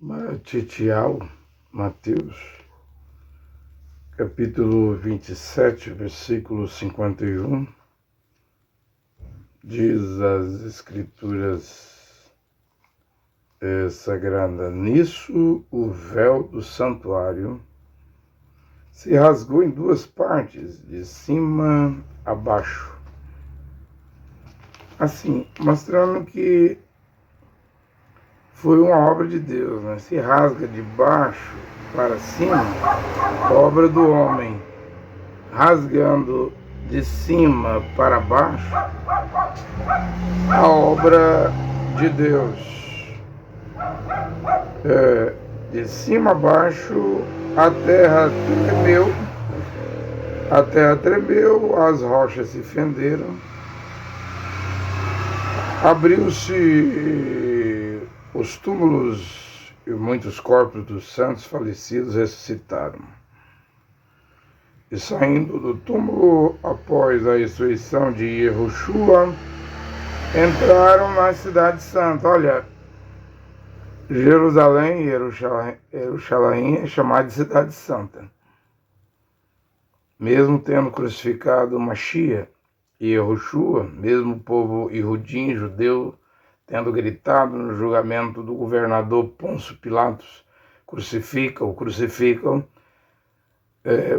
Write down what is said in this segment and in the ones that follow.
Matitial, Mateus, capítulo 27, versículo 51, diz as Escrituras Sagradas: nisso o véu do santuário se rasgou em duas partes, de cima a baixo. Assim, mostrando que foi uma obra de Deus, né? Se rasga de baixo para cima, obra do homem. Rasgando de cima para baixo, a obra de Deus. De cima a baixo, a terra tremeu, as rochas se fenderam, abriu-se os túmulos e muitos corpos dos santos falecidos ressuscitaram. E saindo do túmulo após a ressurreição de Yehoshua, entraram na cidade santa. Olha, Jerusalém é chamada de cidade santa. Mesmo tendo crucificado Mashiach e Yehoshua, mesmo o povo Yehudim, judeu, tendo gritado no julgamento do governador Pôncio Pilatos, crucificam,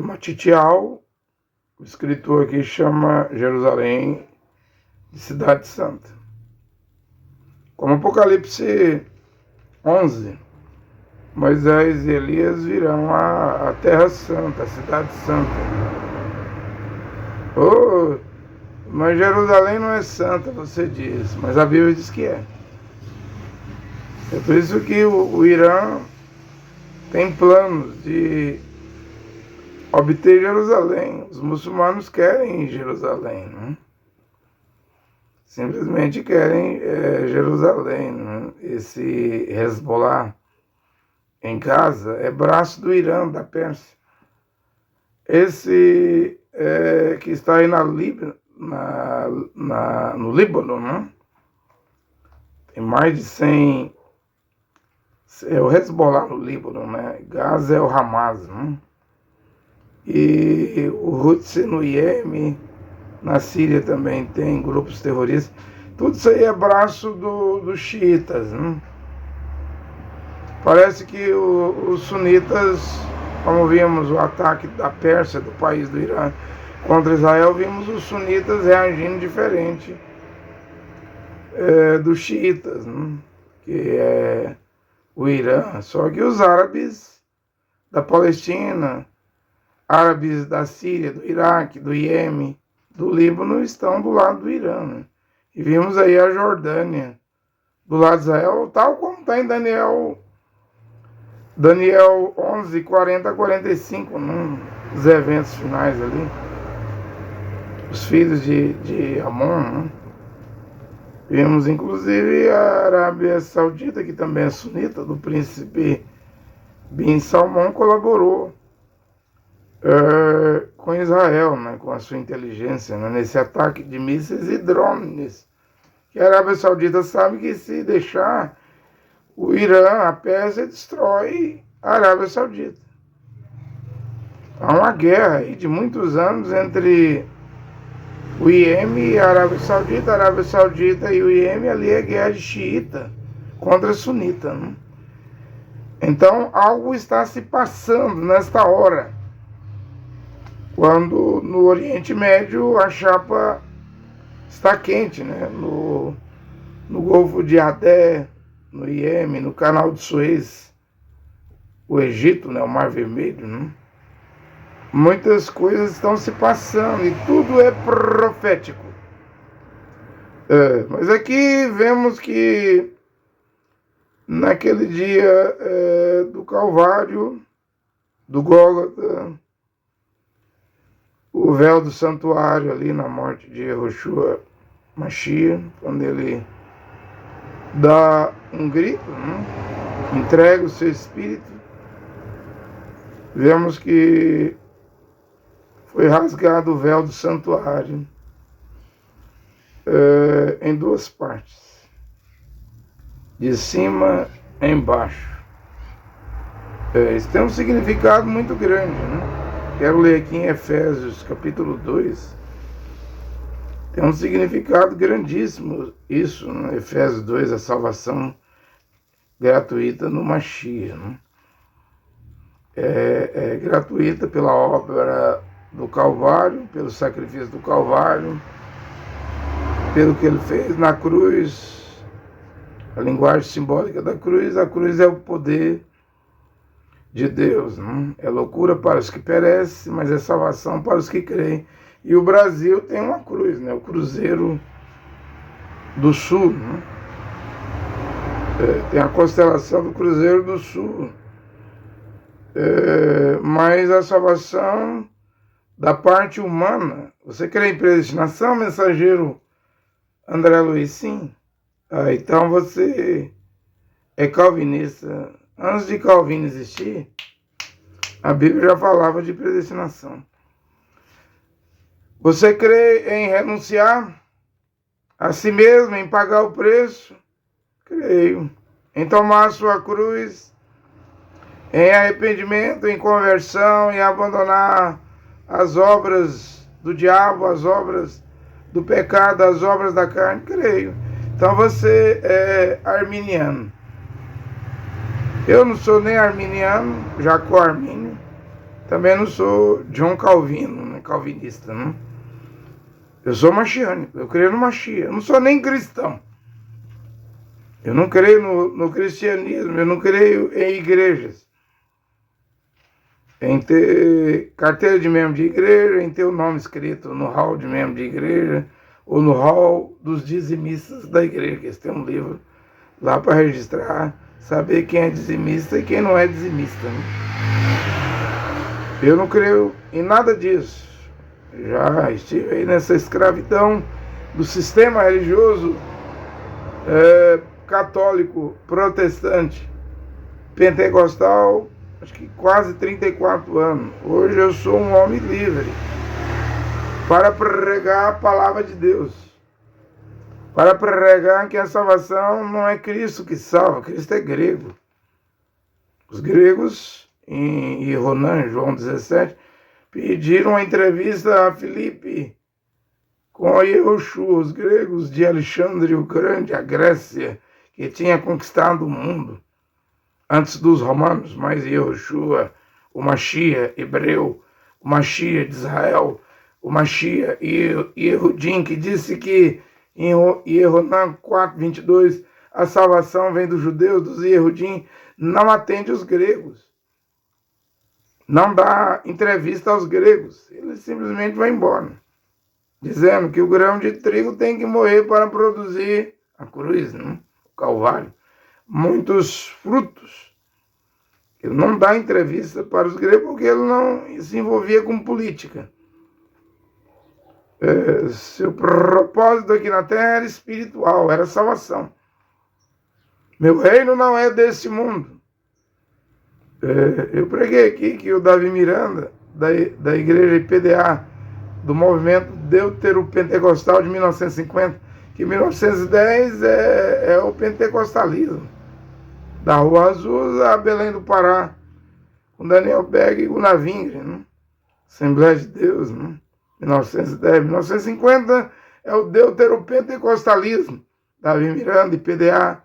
Matitial, o escritor aqui chama Jerusalém de cidade santa. Como Apocalipse 11, Moisés e Elias virão à terra santa, a cidade santa. Mas Jerusalém não é santa, você diz, mas a Bíblia diz que é. É por isso que o Irã tem planos de obter Jerusalém. Os muçulmanos querem Jerusalém, né? Simplesmente querem Jerusalém, né? Esse Hezbollah em Gaza é braço do Irã, da Pérsia. Esse que está aí no Líbano, né? Tem mais de 100. É o Hezbollah no Líbano, né? Gaza é o Hamas, né? E o Houthi no Iêmen, na Síria também tem grupos terroristas. Tudo isso aí é braço dos xiitas, né? Parece que os sunitas, como vimos o ataque da Pérsia, do país do Irã, contra Israel, vimos os sunitas reagindo diferente dos xiitas, né? Que é o Irã. Só que os árabes da Palestina, árabes da Síria, do Iraque, do Iêmen, do Líbano estão do lado do Irã, né? E vimos aí a Jordânia do lado de Israel, tal como está em Daniel 11, 40 a 45, nos eventos finais ali. Os filhos de Amon, né? Vimos inclusive a Arábia Saudita, que também é sunita, do príncipe Bin Salman, colaborou com Israel, né, com a sua inteligência, né, nesse ataque de mísseis e drones. Que a Arábia Saudita sabe que se deixar, o Irã, a Pérsia, destrói a Arábia Saudita. Há uma guerra aí de muitos anos entre o Iêmen e a Arábia Saudita e o Iêmen, ali é guerra de xiita contra sunita, né? Então, algo está se passando nesta hora, quando no Oriente Médio a chapa está quente, né? No Golfo de Adé, no Iêmen, no Canal de Suez, o Egito, né? O Mar Vermelho, né? Muitas coisas estão se passando e tudo é profético. Mas aqui vemos que naquele dia do Calvário, do Gólgota, o véu do santuário ali na morte de Yehoshua Mashiach, quando ele dá um grito, né? Entrega o seu espírito, vemos que foi rasgado o véu do santuário em duas partes, de cima a embaixo. Isso tem um significado muito grande, né? Quero ler aqui em Efésios, capítulo 2. Tem um significado grandíssimo isso, né? Efésios 2, a salvação gratuita no Mashiach, né? É gratuita pela obra do Calvário, pelo sacrifício do Calvário, pelo que ele fez na cruz, a linguagem simbólica da cruz. A cruz é o poder de Deus, né? É loucura para os que perecem, mas é salvação para os que creem. E o Brasil tem uma cruz, né? O Cruzeiro do Sul, né? Tem a constelação do Cruzeiro do Sul. Mas a salvação da parte humana, você crê em predestinação, mensageiro André Luiz? Sim. Então você é calvinista. Antes de Calvino existir, a Bíblia já falava de predestinação. Você crê em renunciar a si mesmo, em pagar o preço? Creio. Em tomar a sua cruz, em arrependimento, em conversão, em abandonar as obras do diabo, as obras do pecado, as obras da carne? Creio. Então você é arminiano. Eu não sou nem arminiano, Jacó Armínio, também não sou John Calvino, né, calvinista, né? Eu sou machiânico, eu creio no Mashiach, eu não sou nem cristão. Eu não creio no cristianismo, eu não creio em igrejas, em ter carteira de membro de igreja, em ter o nome escrito no hall de membro de igreja, ou no hall dos dizimistas da igreja, que eles têm um livro lá para registrar, saber quem é dizimista e quem não é dizimista, né? Eu não creio em nada disso. Já estive aí nessa escravidão do sistema religioso católico, protestante, pentecostal, acho que quase 34 anos. Hoje eu sou um homem livre para pregar a palavra de Deus, para pregar que a salvação não é Cristo que salva, Cristo é grego. Os gregos, em Ronan, João 17, pediram uma entrevista a Filipe com Yehoshua, os gregos de Alexandre o Grande, a Grécia, que tinha conquistado o mundo antes dos romanos, mas Yehoshua, o Mashiach hebreu, o Mashiach de Israel, o Mashiach Yehudim, que disse que em Ronan 4, 22, a salvação vem dos judeus, dos Yehudim, não atende os gregos. Não dá entrevista aos gregos. Ele simplesmente vai embora, dizendo que o grão de trigo tem que morrer para produzir a cruz, né? O Calvário, muitos frutos. Ele não dá entrevista para os gregos porque ele não se envolvia com política. Seu propósito aqui na terra era espiritual, era salvação. Meu reino não é desse mundo. Eu preguei aqui que o Davi Miranda, da igreja IPDA, do movimento Deutero-Pentecostal de 1950, que 1910 é o pentecostalismo, da Rua Azul a Belém do Pará, com Daniel Berg e Gunnar Wingren, né? Assembleia de Deus, né? 1910, 1950 é o Deutero-Pentecostalismo, Davi Miranda, IPDA,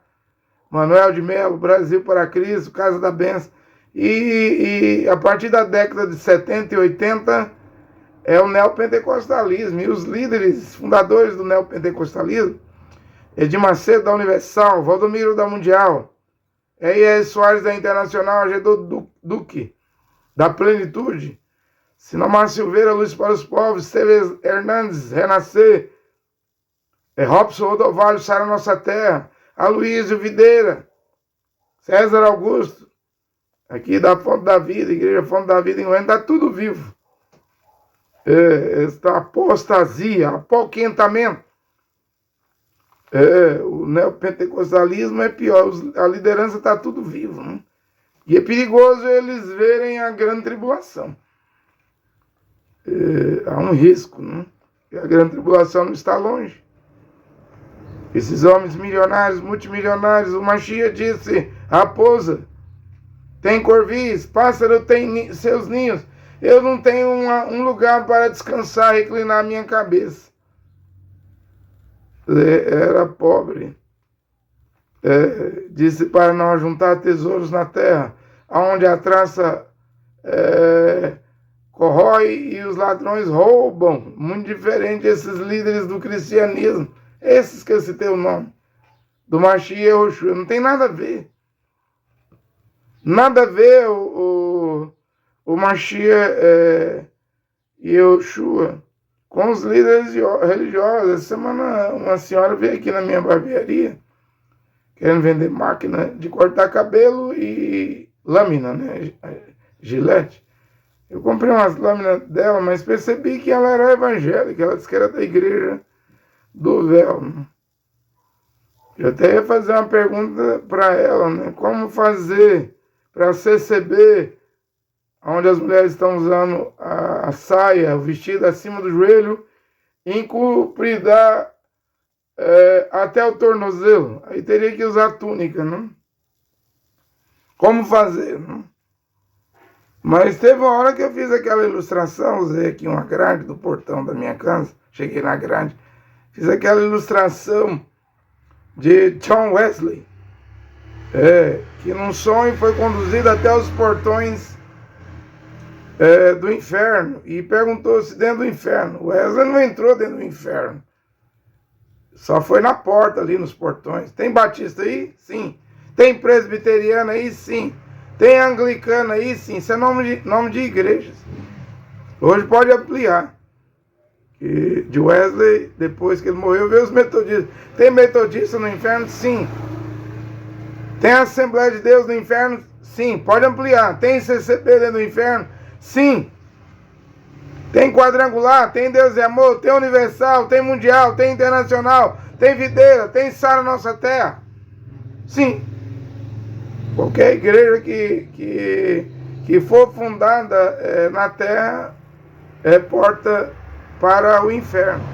Manuel de Melo, Brasil para Cristo, Casa da Bênção. E a partir da década de 70 e 80 é o neopentecostalismo. E os líderes fundadores do neopentecostalismo, Edir Macedo da Universal, Valdomiro da Mundial, E.S. Soares da Internacional, Agedor Duque da Plenitude, Sinomar Silveira, Luz para os Povos, Esteves Hernandes, Renascer, Robson Rodovalho, Sara Nossa Terra, Aloysio Videira, César Augusto, aqui da Fonte da Vida, Igreja Fonte da Vida em Goiânia, está tudo vivo. Esta apostasia, apoquentamento. O neopentecostalismo é pior, a liderança está tudo vivo, né? E é perigoso eles verem a grande tribulação. Há um risco, né? E a grande tribulação não está longe. Esses homens milionários, multimilionários, o Mashiach disse, raposa, tem corvis, pássaro tem seus ninhos. Eu não tenho um lugar para descansar, reclinar minha cabeça. Era pobre. Disse para não juntar tesouros na terra, onde a traça corrói e os ladrões roubam. Muito diferente esses líderes do cristianismo. Esses que eu citei o nome. Do Mashiach Yehoshua. Não tem nada a ver. Nada a ver o Mashiach Yehoshua com os líderes religiosos. Essa semana uma senhora veio aqui na minha barbearia querendo vender máquina de cortar cabelo e lâmina, né? Gilete. Eu comprei umas lâminas dela, mas percebi que ela era evangélica. Ela disse que era da igreja do véu. Né? Eu até ia fazer uma pergunta para ela, né? Como fazer para CCB, onde as mulheres estão usando a saia, o vestido acima do joelho, encobridar até o tornozelo. Aí teria que usar túnica, né? Como fazer, né? Mas teve uma hora que eu fiz aquela ilustração, usei aqui uma grade do portão da minha casa, cheguei na grade, fiz aquela ilustração de John Wesley, que num sonho foi conduzido até os portões do inferno e perguntou se dentro do inferno. Wesley não entrou dentro do inferno, só foi na porta ali nos portões. Tem batista aí? Sim. Tem presbiteriano aí? Sim. Tem anglicano aí? Sim. Isso é nome de igrejas. Hoje pode ampliar. E de Wesley, depois que ele morreu, veio os metodistas. Tem metodista no inferno? Sim. Tem Assembleia de Deus no inferno? Sim. Pode ampliar. Tem CCP dentro do inferno? Sim. Tem quadrangular, tem Deus e Amor, tem Universal, tem Mundial, tem Internacional, tem Videira, tem Sara Nossa Terra. Sim. Qualquer igreja que for fundada na terra é porta para o inferno.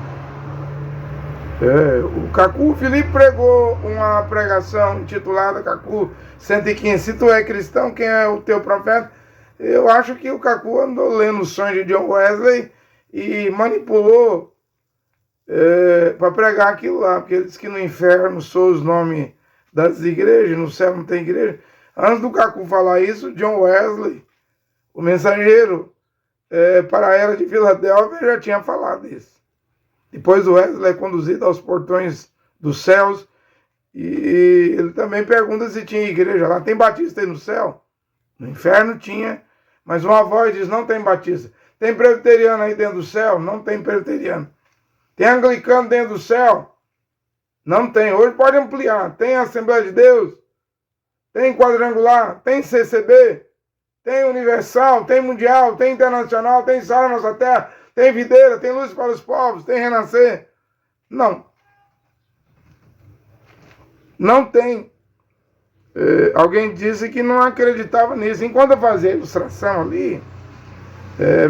O Cacu Felipe pregou uma pregação intitulada Cacu 115. Se tu é cristão, quem é o teu profeta? Eu acho que o Cacu andou lendo o sonho de John Wesley e manipulou para pregar aquilo lá, porque ele disse que no inferno são os nomes das igrejas, no céu não tem igreja. Antes do Cacu falar isso, John Wesley, o mensageiro para a era de Filadélfia, já tinha falado isso. Depois o Wesley é conduzido aos portões dos céus e ele também pergunta se tinha igreja lá. Tem batista aí no céu? No inferno tinha, mas uma voz diz, não tem batista. Tem presbiteriano aí dentro do céu? Não tem presbiteriano. Tem anglicano dentro do céu? Não tem. Hoje pode ampliar. Tem Assembleia de Deus? Tem quadrangular? Tem CCB? Tem Universal? Tem Mundial? Tem Internacional? Tem Sara Nossa Terra? Tem Videira? Tem Luz para os Povos? Tem Renascer? Não. Não tem. Alguém disse que não acreditava nisso. Enquanto eu fazia a ilustração ali,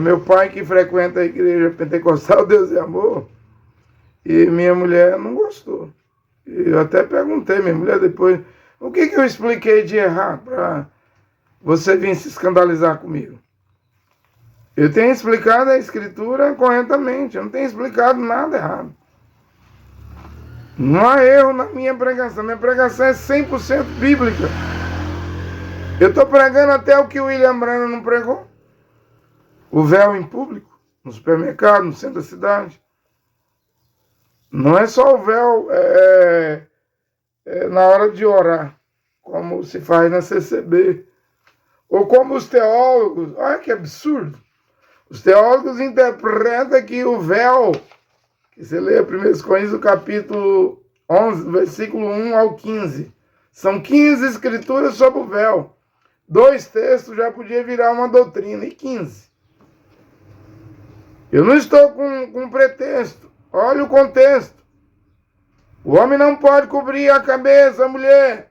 meu pai, que frequenta a igreja pentecostal Deus e Amor, e minha mulher não gostou. Eu até perguntei minha mulher depois, o que eu expliquei de errado para você vir se escandalizar comigo? Eu tenho explicado a escritura corretamente, eu não tenho explicado nada errado. Não há erro na minha pregação. Minha pregação é 100% bíblica. Eu estou pregando até o que o William Branham não pregou. O véu em público, no supermercado, no centro da cidade. Não é só o véu na hora de orar, como se faz na CCB. Ou como os teólogos, olha que absurdo. Os teólogos interpretam que o véu, que você lê 1 Coríntios, capítulo 11, versículo 1 ao 15. São 15 escrituras sobre o véu. 2 textos já podia virar uma doutrina, e 15. Eu não estou com pretexto. Olha o contexto. O homem não pode cobrir a cabeça, a mulher.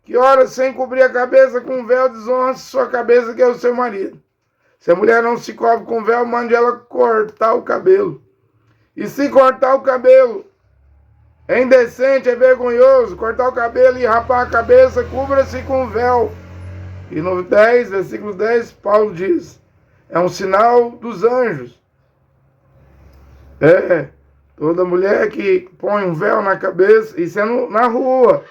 Que ora sem cobrir a cabeça com um véu, desonra sua cabeça, que é o seu marido. Se a mulher não se cobre com véu, mande ela cortar o cabelo. E se cortar o cabelo é indecente, é vergonhoso, cortar o cabelo e rapar a cabeça, cubra-se com véu. E no 10, versículo 10, Paulo diz, é um sinal dos anjos. Toda mulher que põe um véu na cabeça, isso é na rua,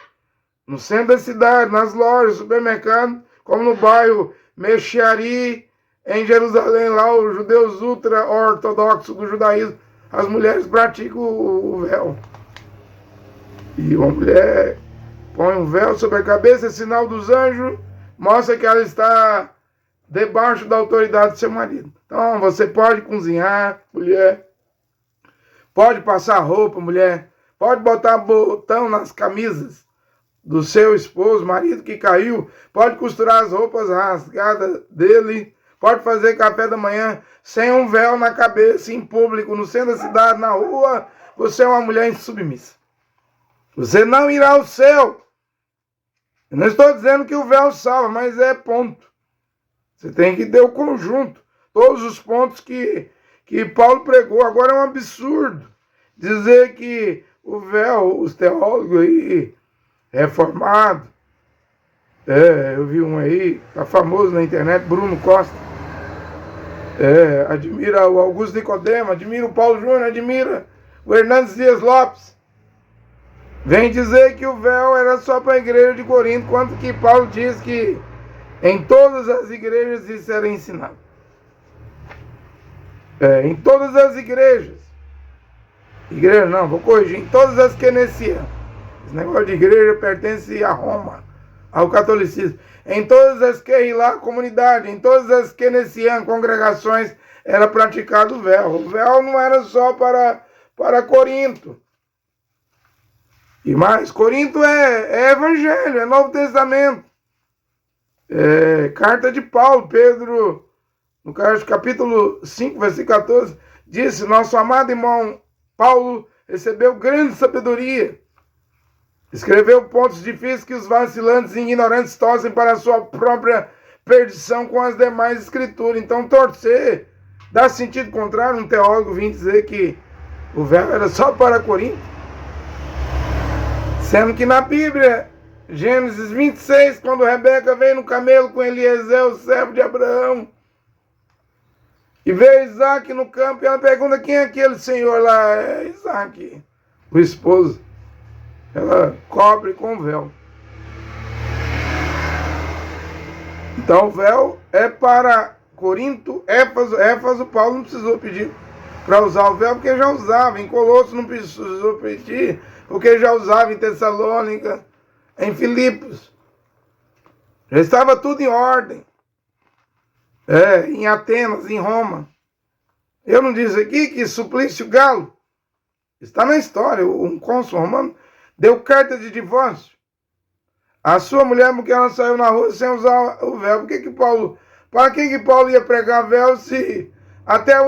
no centro da cidade, nas lojas, supermercado, como no bairro Mexiari, em Jerusalém, lá os judeus ultra-ortodoxos do judaísmo, as mulheres praticam o véu. E uma mulher põe um véu sobre a cabeça, é sinal dos anjos, mostra que ela está debaixo da autoridade do seu marido. Então, você pode cozinhar, mulher, pode passar roupa, mulher, pode botar botão nas camisas do seu esposo, marido que caiu, pode costurar as roupas rasgadas dele, pode fazer café da manhã sem um véu na cabeça, em público, no centro da cidade, na rua. Você é uma mulher insubmissa. Você não irá ao céu. Eu não estou dizendo que o véu salva, mas é ponto. Você tem que ter o conjunto, todos os pontos que Paulo pregou. Agora é um absurdo dizer que o véu, os teólogos aí, reformados, eu vi um aí, tá famoso na internet, Bruno Costa, admira o Augusto Nicodemo, admira o Paulo Júnior, admira o Hernandes Dias Lopes. Vem dizer que o véu era só para a igreja de Corinto, quanto que Paulo diz que em todas as igrejas isso era ensinado. Em todas as igrejas. Igreja não, vou corrigir. Em todas as quenecianas. Esse negócio de igreja pertence a Roma, ao catolicismo. Em todas as queilá, comunidade, em todas as quenecianas, congregações, era praticado o véu. O véu não era só para Corinto. E mais, Corinto é evangelho, é Novo Testamento. Carta de Paulo, Pedro, no capítulo 5, versículo 14, disse, nosso amado irmão Paulo recebeu grande sabedoria. Escreveu pontos difíceis que os vacilantes e ignorantes torcem para a sua própria perdição com as demais escrituras. Então, torcer dá sentido contrário. Um teólogo vir dizer que o véu era só para Corinto. Sendo que na Bíblia, Gênesis 26, quando Rebeca veio no camelo com Eliezer, o servo de Abraão, e vê Isaac no campo, e ela pergunta, quem é aquele senhor lá? É Isaac, o esposo. Ela cobre com o véu. Então o véu é para Corinto, Éfeso, Paulo não precisou pedir para usar o véu, porque já usava. Em Colossos não precisou pedir, porque já usava em Tessalônica, em Filipos. Já estava tudo em ordem. Em Atenas, em Roma. Eu não disse aqui que Suplício Galo, está na história, um cônsul romano, deu carta de divórcio. A sua mulher, porque ela saiu na rua sem usar o véu. Para que Paulo ia pregar véu se até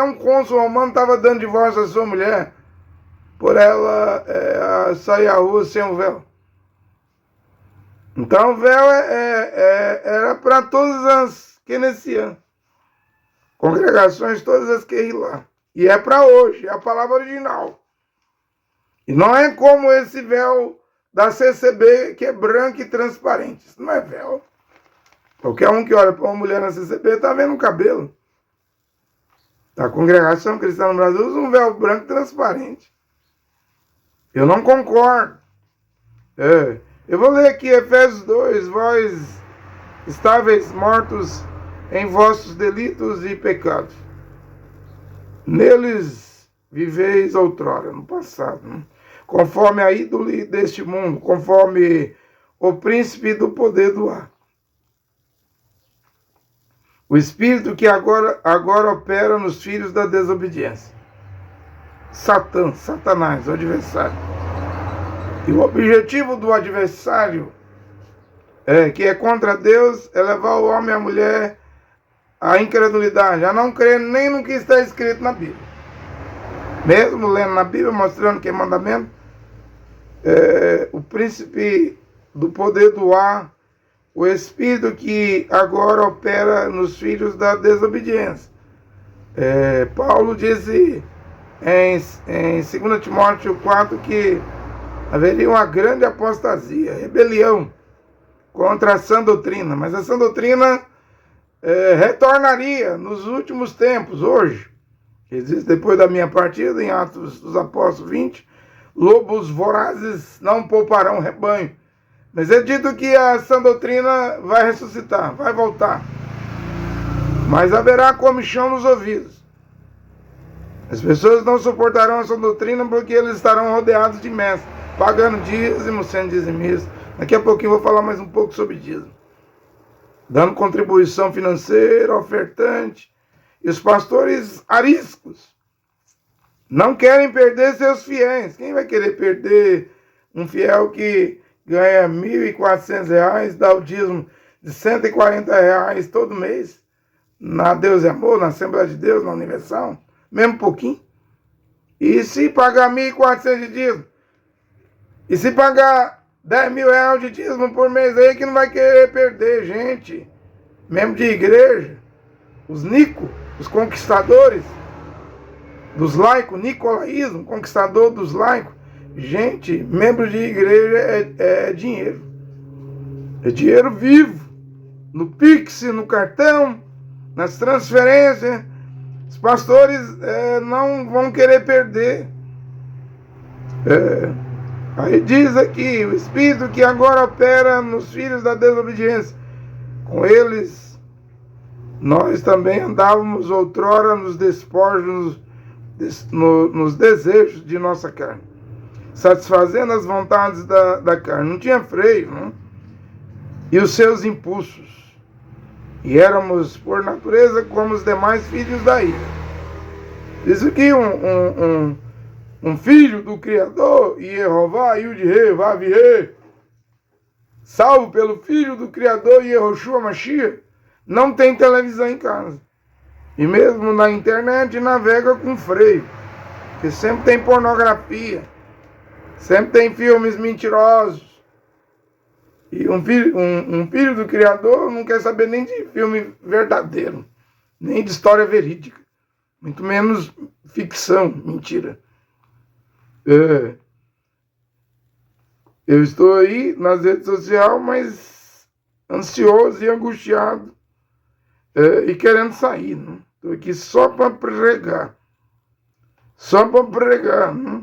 um cônsul romano estava dando divórcio à sua mulher por ela sair à rua sem o véu? Então o véu era para todas as quenecianas, congregações, todas as que lá. E é para hoje, é a palavra original. E não é como esse véu da CCB, que é branco e transparente. Isso não é véu. Qualquer um que olha para uma mulher na CCB está vendo o cabelo. A congregação cristã no Brasil usa um véu branco transparente. Eu não concordo. Eu vou ler aqui Efésios 2, vós estáveis mortos em vossos delitos e pecados. Neles viveis outrora, no passado, né? Conforme a ídole deste mundo, conforme o príncipe do poder do ar. O espírito que agora opera nos filhos da desobediência. Satanás, o adversário. E o objetivo do adversário, que é contra Deus, é levar o homem e a mulher à incredulidade, a não crer nem no que está escrito na Bíblia. Mesmo lendo na Bíblia, mostrando que é mandamento, o príncipe do poder do ar, o espírito que agora opera nos filhos da desobediência. Paulo disse em 2 Timóteo 4 que haveria uma grande apostasia, rebelião. contra a sã doutrina, mas a sã doutrina retornaria nos últimos tempos, hoje. Existe depois da minha partida, em Atos dos Apóstolos 20, lobos vorazes não pouparão rebanho. Mas é dito que a sã doutrina vai ressuscitar, vai voltar. Mas haverá comichão nos ouvidos. As pessoas não suportarão a sã doutrina porque eles estarão rodeados de mestres, pagando dízimo, sendo dizimistas. Daqui a pouquinho eu vou falar mais um pouco sobre dízimo. Dando contribuição financeira, ofertante. E os pastores ariscos não querem perder seus fiéis. Quem vai querer perder um fiel que ganha R$1.400, dá o dízimo de R$140 todo mês? Na Deus e Amor, na Assembleia de Deus, na Universal? Mesmo pouquinho. E se pagar R$1.400 de dízimo? E se pagar R$10.000 de dízimo por mês aí, que não vai querer perder, gente. Mesmo de igreja. Os Nico, os conquistadores dos laicos, nicolaísmo, conquistador dos laicos. Gente, membro de igreja é dinheiro. É dinheiro vivo. No Pix, no cartão, nas transferências. Os pastores não vão querer perder. Aí diz aqui, o Espírito que agora opera nos filhos da desobediência. Com eles nós também andávamos outrora nos despojos, nos desejos de nossa carne, satisfazendo as vontades da carne. Não tinha freio, não? E os seus impulsos. E éramos, por natureza, como os demais filhos da ira. Isso aqui, um filho do Criador, Yehová, Yud-He, Vav-He, salvo pelo filho do Criador, Yehoshua Mashiach, não tem televisão em casa. E mesmo na internet navega com freio. Porque sempre tem pornografia. Sempre tem filmes mentirosos. E um filho do Criador não quer saber nem de filme verdadeiro. Nem de história verídica. Muito menos ficção, mentira. Eu estou aí nas redes sociais, mas ansioso e angustiado. E querendo sair, né? Estou aqui só para pregar. Só para pregar. Né?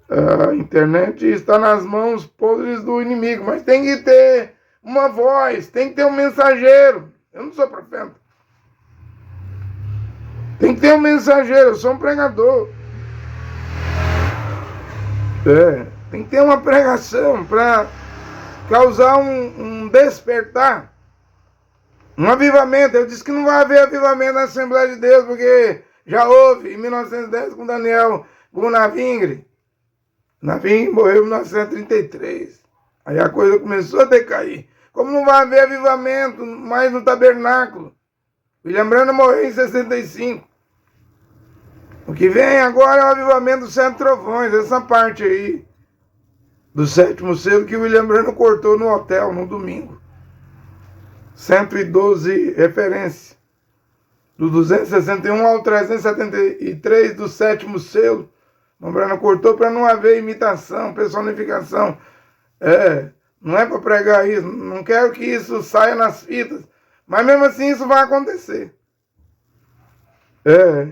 A internet está nas mãos podres do inimigo, mas tem que ter uma voz, tem que ter um mensageiro. Eu não sou profeta. Tem que ter um mensageiro, eu sou um pregador. Tem que ter uma pregação para causar um despertar. Um avivamento. Eu disse que não vai haver avivamento na Assembleia de Deus, porque já houve em 1910 com Daniel Gunavingre. Navingre morreu em 1933. Aí a coisa começou a decair. Como não vai haver avivamento mais no tabernáculo? William Branham morreu em 65. O que vem agora é o avivamento dos 7 trovões, essa parte aí do 7º selo que o William Branham cortou no hotel no domingo. 112 referências. Do 261 ao 373 do 7º selo. O Branham cortou para não haver imitação, personificação. Não é para pregar isso. Não quero que isso saia nas fitas. Mas mesmo assim isso vai acontecer.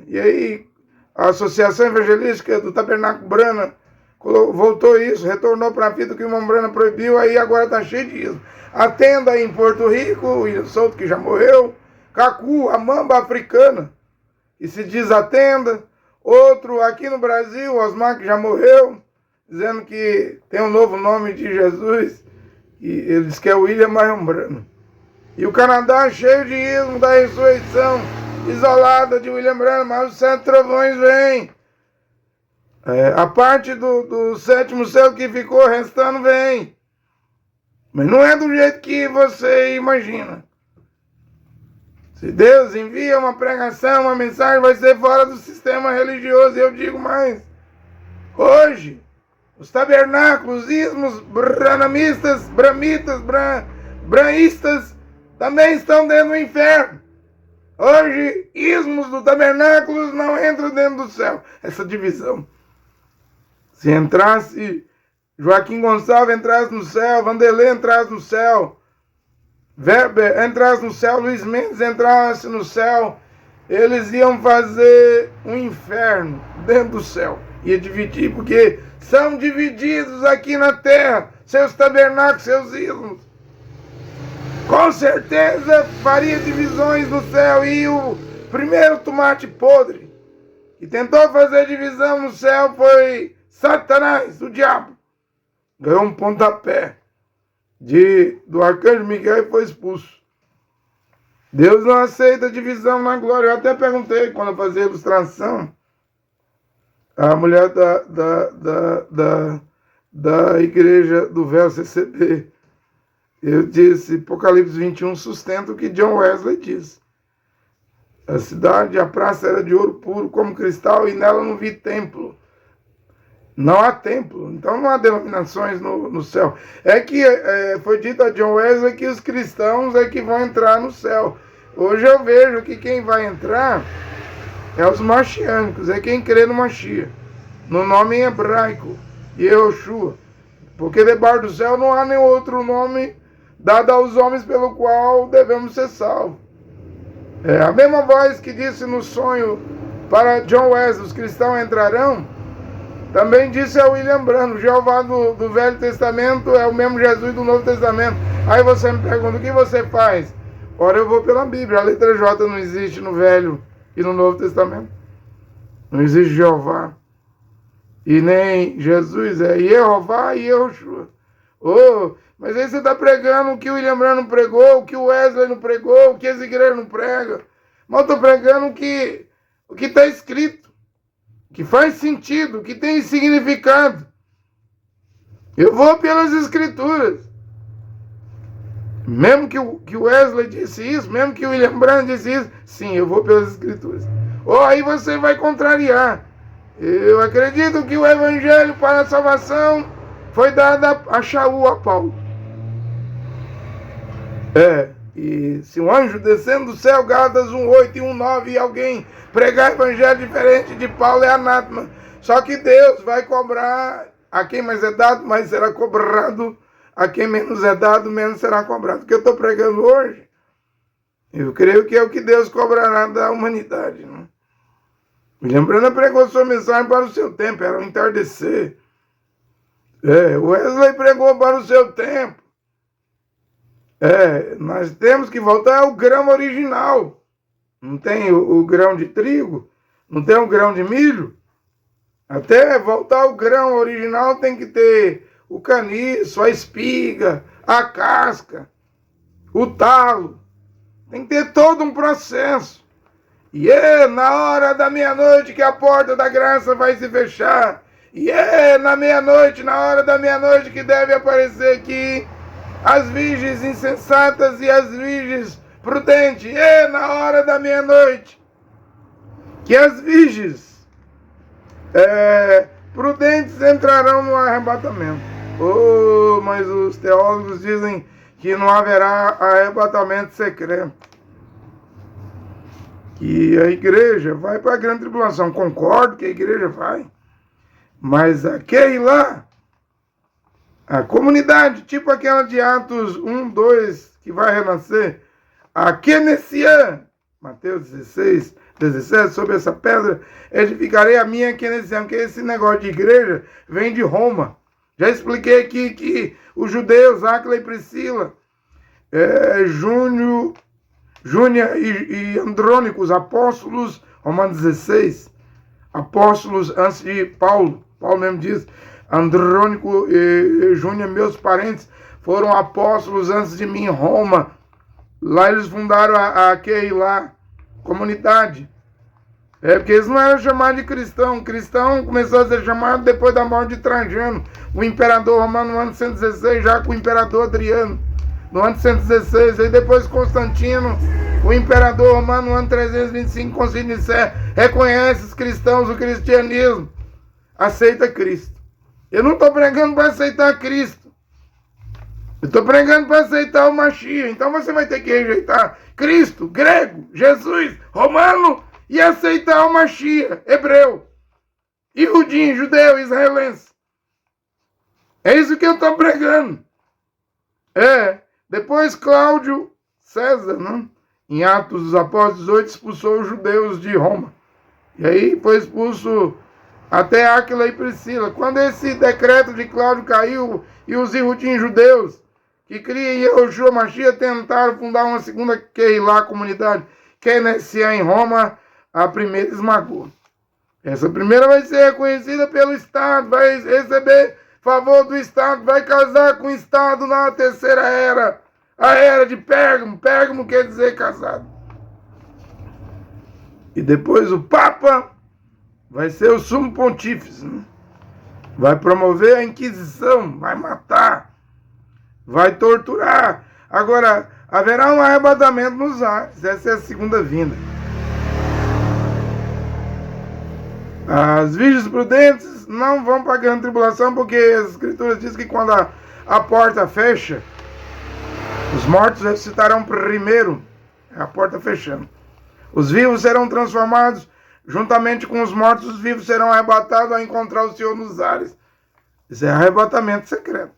E aí a Associação Evangelística do Tabernáculo Branham voltou isso, retornou para a fita que o irmão Branham proibiu, aí agora está cheio disso. A tenda em Porto Rico, o William Souto, que já morreu. Cacu, a mamba africana, que se diz a tenda. Outro aqui no Brasil, Osmar, que já morreu, dizendo que tem um novo nome de Jesus. E ele diz que é William Marion Branham. E o Canadá cheio de ismo da ressurreição, isolada de William Branham, mas os 7 trovões vêm. A parte do 7º selo que ficou restando vem. Mas não é do jeito que você imagina. Se Deus envia uma pregação, uma mensagem, vai ser fora do sistema religioso. E eu digo mais. Hoje, os tabernáculos, ismos, branamistas, bramitas, braístas, também estão dentro do inferno. Hoje, ismos do tabernáculo não entram dentro do céu. Essa divisão. Se entrasse Joaquim Gonçalves entrasse no céu, Vanderlei entrasse no céu, Weber entrasse no céu, Luiz Mendes entrasse no céu, eles iam fazer um inferno dentro do céu. Ia dividir, porque são divididos aqui na terra, seus tabernáculos, seus ídolos. Com certeza faria divisões no céu. E o primeiro tomate podre que tentou fazer divisão no céu foi Satanás, o diabo. Ganhou um pontapé do arcanjo Miguel e foi expulso. Deus não aceita divisão na glória. Eu até perguntei quando eu fazia ilustração, a mulher da igreja do Véu CCB. Eu disse, Apocalipse 21 sustenta o que John Wesley diz. A cidade, a praça era de ouro puro como cristal e nela não vi templo. Não há templo, então não há denominações no céu. É que foi dito a John Wesley que os cristãos é que vão entrar no céu. Hoje eu vejo que quem vai entrar é os marciânicos, é quem crê no Mashiach, no nome em hebraico, Yehoshua. Porque debaixo do céu não há nenhum outro nome dado aos homens pelo qual devemos ser salvos. A mesma voz que disse no sonho para John Wesley, os cristãos entrarão, também disse a William Branham, Jeová do Velho Testamento é o mesmo Jesus do Novo Testamento. Aí você me pergunta, o que você faz? Ora, eu vou pela Bíblia. A letra J não existe no Velho e no Novo Testamento. Não existe Jeová. E nem Jesus, é Jeová e Yehoshua. Mas aí você está pregando o que o William Branham não pregou, o que o Wesley não pregou, o que as igrejas não pregam. Mas eu estou pregando o que está escrito, que faz sentido, que tem significado. Eu vou pelas escrituras. Mesmo que o Wesley disse isso, mesmo que o William Branham disse isso, sim, eu vou pelas escrituras. Ou aí você vai contrariar. Eu acredito que o evangelho para a salvação foi dado a Shaul, a Paulo. E se um anjo descendo do céu, Gálatas 1:8 e 1:9, e alguém pregar evangelho diferente de Paulo, é anátema. Só que Deus vai cobrar a quem mais é dado, mais será cobrado. A quem menos é dado, menos será cobrado. O que eu estou pregando hoje, eu creio que é o que Deus cobrará da humanidade. Né? William Branham pregou sua mensagem para o seu tempo, era o entardecer. Wesley pregou para o seu tempo. Nós temos que voltar ao grão original. Não tem o grão de trigo, não tem o grão de milho. Até voltar ao grão original tem que ter o caniço, a espiga, a casca, o talo. Tem que ter todo um processo. E na hora da meia-noite que a porta da graça vai se fechar. E na meia-noite, na hora da meia-noite que deve aparecer aqui as virgens insensatas e as virgens prudentes. E na hora da meia-noite que as virgens prudentes entrarão no arrebatamento. Mas os teólogos dizem que não haverá arrebatamento secreto. Que a igreja vai para a grande tribulação. Concordo que a igreja vai. Mas aquele lá, a comunidade, tipo aquela de Atos 1:2, que vai renascer, a Kenessian, Mateus 16, 17, sobre essa pedra, edificarei a minha Kenessian, que esse negócio de igreja vem de Roma. Já expliquei aqui que os judeus, Áquila e Priscila, Júnia e Andrônico, os apóstolos, Romanos 16, apóstolos antes de Paulo. Paulo mesmo diz, Andrônico e Júnia, meus parentes, foram apóstolos antes de mim em Roma. Lá eles fundaram aquela comunidade. Porque eles não eram chamados de cristão. Cristão começou a ser chamado depois da morte de Trajano, o imperador romano, no ano 116, já com o imperador Adriano, no ano 116. Aí depois Constantino, o imperador romano, no ano 325, Concílio de Nicéia, reconhece os cristãos, o cristianismo, aceita Cristo. Eu não estou pregando para aceitar Cristo. Eu estou pregando para aceitar o Mashiach. Então você vai ter que rejeitar Cristo, grego, Jesus, romano, e aceitar o Mashiach, hebreu, Iudim, judeu, israelense. É isso que eu estou pregando. Depois Cláudio César, né? Em Atos dos Apóstolos 18, expulsou os judeus de Roma. E aí foi expulso até Áquila e Priscila. Quando esse decreto de Cláudio caiu e os irrutim judeus que criam em Yehoshua Mashiach tentaram fundar uma segunda Keilah, comunidade Kenesia em Roma, a primeira esmagou. Essa primeira vai ser reconhecida pelo Estado, vai receber favor do Estado, vai casar com o Estado na terceira era, a era de Pérgamo. Pérgamo quer dizer casado. E depois o Papa vai ser o sumo pontífice, né? Vai promover a Inquisição, vai matar, vai torturar. Agora, haverá um arrebatamento nos ares, essa é a segunda vinda. As virgens prudentes não vão para a grande tribulação, porque as escrituras dizem que quando a porta fecha, os mortos ressuscitarão primeiro, a porta fechando. Os vivos serão transformados, juntamente com os mortos, os vivos serão arrebatados a encontrar o Senhor nos ares. Isso é arrebatamento secreto.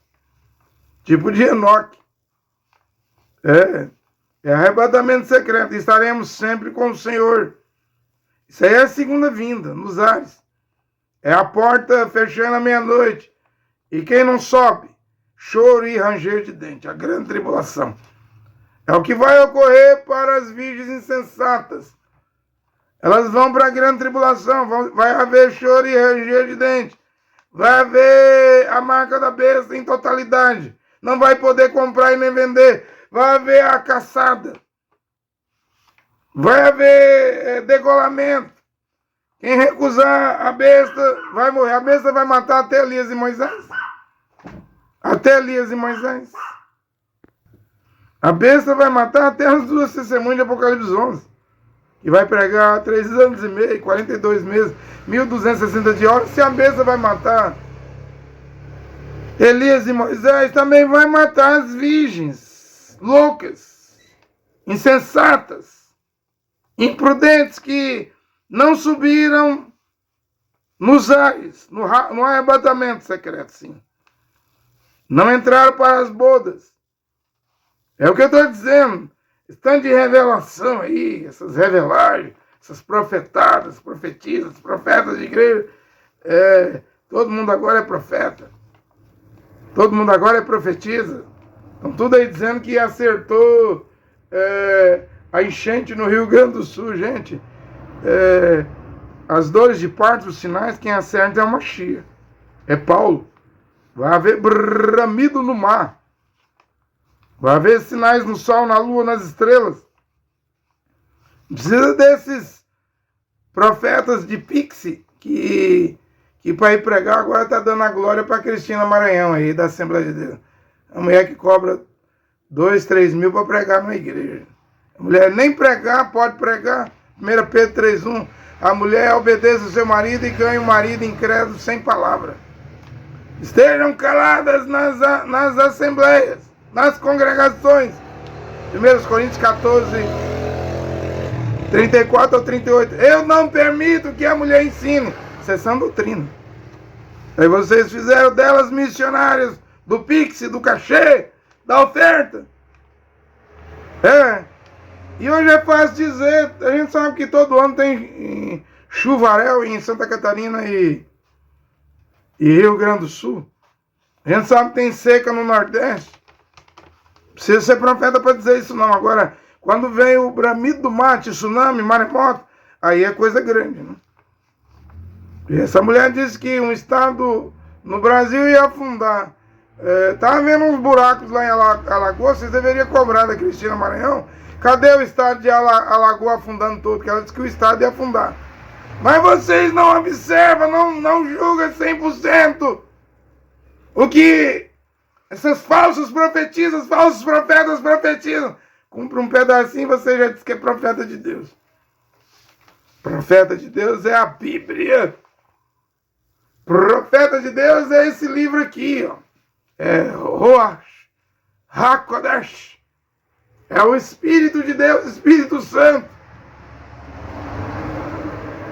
Tipo de Enoque. É arrebatamento secreto. Estaremos sempre com o Senhor. Isso aí é a segunda vinda, nos ares. É a porta fechando à meia-noite. E quem não sobe, choro e ranger de dente. A grande tribulação. É o que vai ocorrer para as virgens insensatas. Elas vão para a grande tribulação. Vai haver choro e ranger de dente. Vai haver a marca da besta em totalidade. Não vai poder comprar e nem vender. Vai haver a caçada. Vai haver degolamento. Quem recusar a besta vai morrer. A besta vai matar até Elias e Moisés. Até Elias e Moisés. A besta vai matar até as duas testemunhas de Apocalipse 11. Que vai pregar 3 anos e meio, 42 meses, 1260 de horas. Se a besta vai matar Elias e Moisés, também vai matar as virgens loucas, insensatas, imprudentes, que não subiram nos ares, no arrebatamento secreto, sim. Não entraram para as bodas. É o que eu estou dizendo. Tanto de revelação aí, essas revelagens, essas profetadas, profetisas, profetas de igreja. Todo mundo agora é profeta. Todo mundo agora é profetisa. Estão tudo aí dizendo que acertou a enchente no Rio Grande do Sul, gente. As dores de parto, os sinais, quem acerta é uma Mashiach. É Paulo. Vai haver bramido no mar. Vai haver sinais no sol, na lua, nas estrelas. Precisa desses profetas de Pixie que para ir pregar agora está dando a glória para Cristina Maranhão aí, da Assembleia de Deus. A mulher que cobra 2, 3 mil para pregar na igreja. A mulher nem pregar, pode pregar. 1 Pedro 3:1. A mulher obedece ao seu marido e ganha o marido incrédulo sem palavra. Estejam caladas nas assembleias, nas congregações. 1 Coríntios 14, 34 ou 38. Eu não permito que a mulher ensine. Isso é sã doutrina. Aí vocês fizeram delas missionárias do Pix, do cachê, da oferta. E hoje é fácil dizer, a gente sabe que todo ano tem chuvarel em Santa Catarina e Rio Grande do Sul. A gente sabe que tem seca no Nordeste. Precisa ser profeta para dizer isso não. Agora, quando vem o bramido do mar, tsunami, maremoto, aí é coisa grande, né? E essa mulher disse que um estado no Brasil ia afundar. Tá vendo uns buracos lá em Alagoas, vocês deveriam cobrar da Cristina Maranhão. Cadê o estado de Alagoas afundando tudo? Porque ela disse que o estado ia afundar. Mas vocês não observam, não julgam 100% o que essas falsas profetisas, falsos profetas profetizam. Cumpre um pedacinho, você já diz que é profeta de Deus. Profeta de Deus é a Bíblia. Profeta de Deus é esse livro aqui, ó. É Ruach HaKodesh. É o Espírito de Deus, Espírito Santo,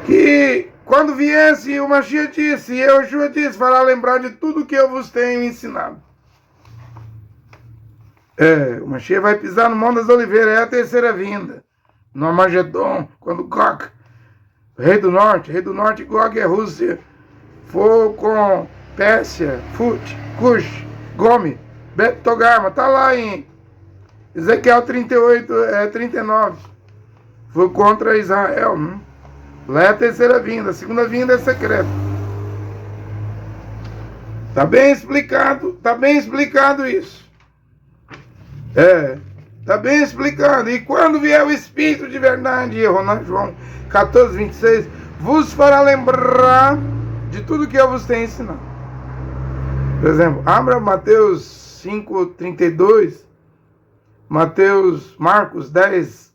que quando viesse, o Mashiach disse, e Yehoshua disse, fará lembrar de tudo que eu vos tenho ensinado. O Mashiach vai pisar no Monte das Oliveiras, é a terceira vinda. No Armagedon, quando Gog, rei do norte, Gog é Rússia, for com Pérsia, Fut, Cush, Gome, Bet Togarma, está lá em Ezequiel 38, 39. Foi contra Israel. Lá é a terceira vinda, a segunda vinda é secreta. Está bem explicado isso. Está bem explicado. E quando vier o Espírito de verdade, João 14, 26, vos fará lembrar de tudo que eu vos tenho ensinado. Por exemplo, abra Mateus 5, 32, Marcos 10,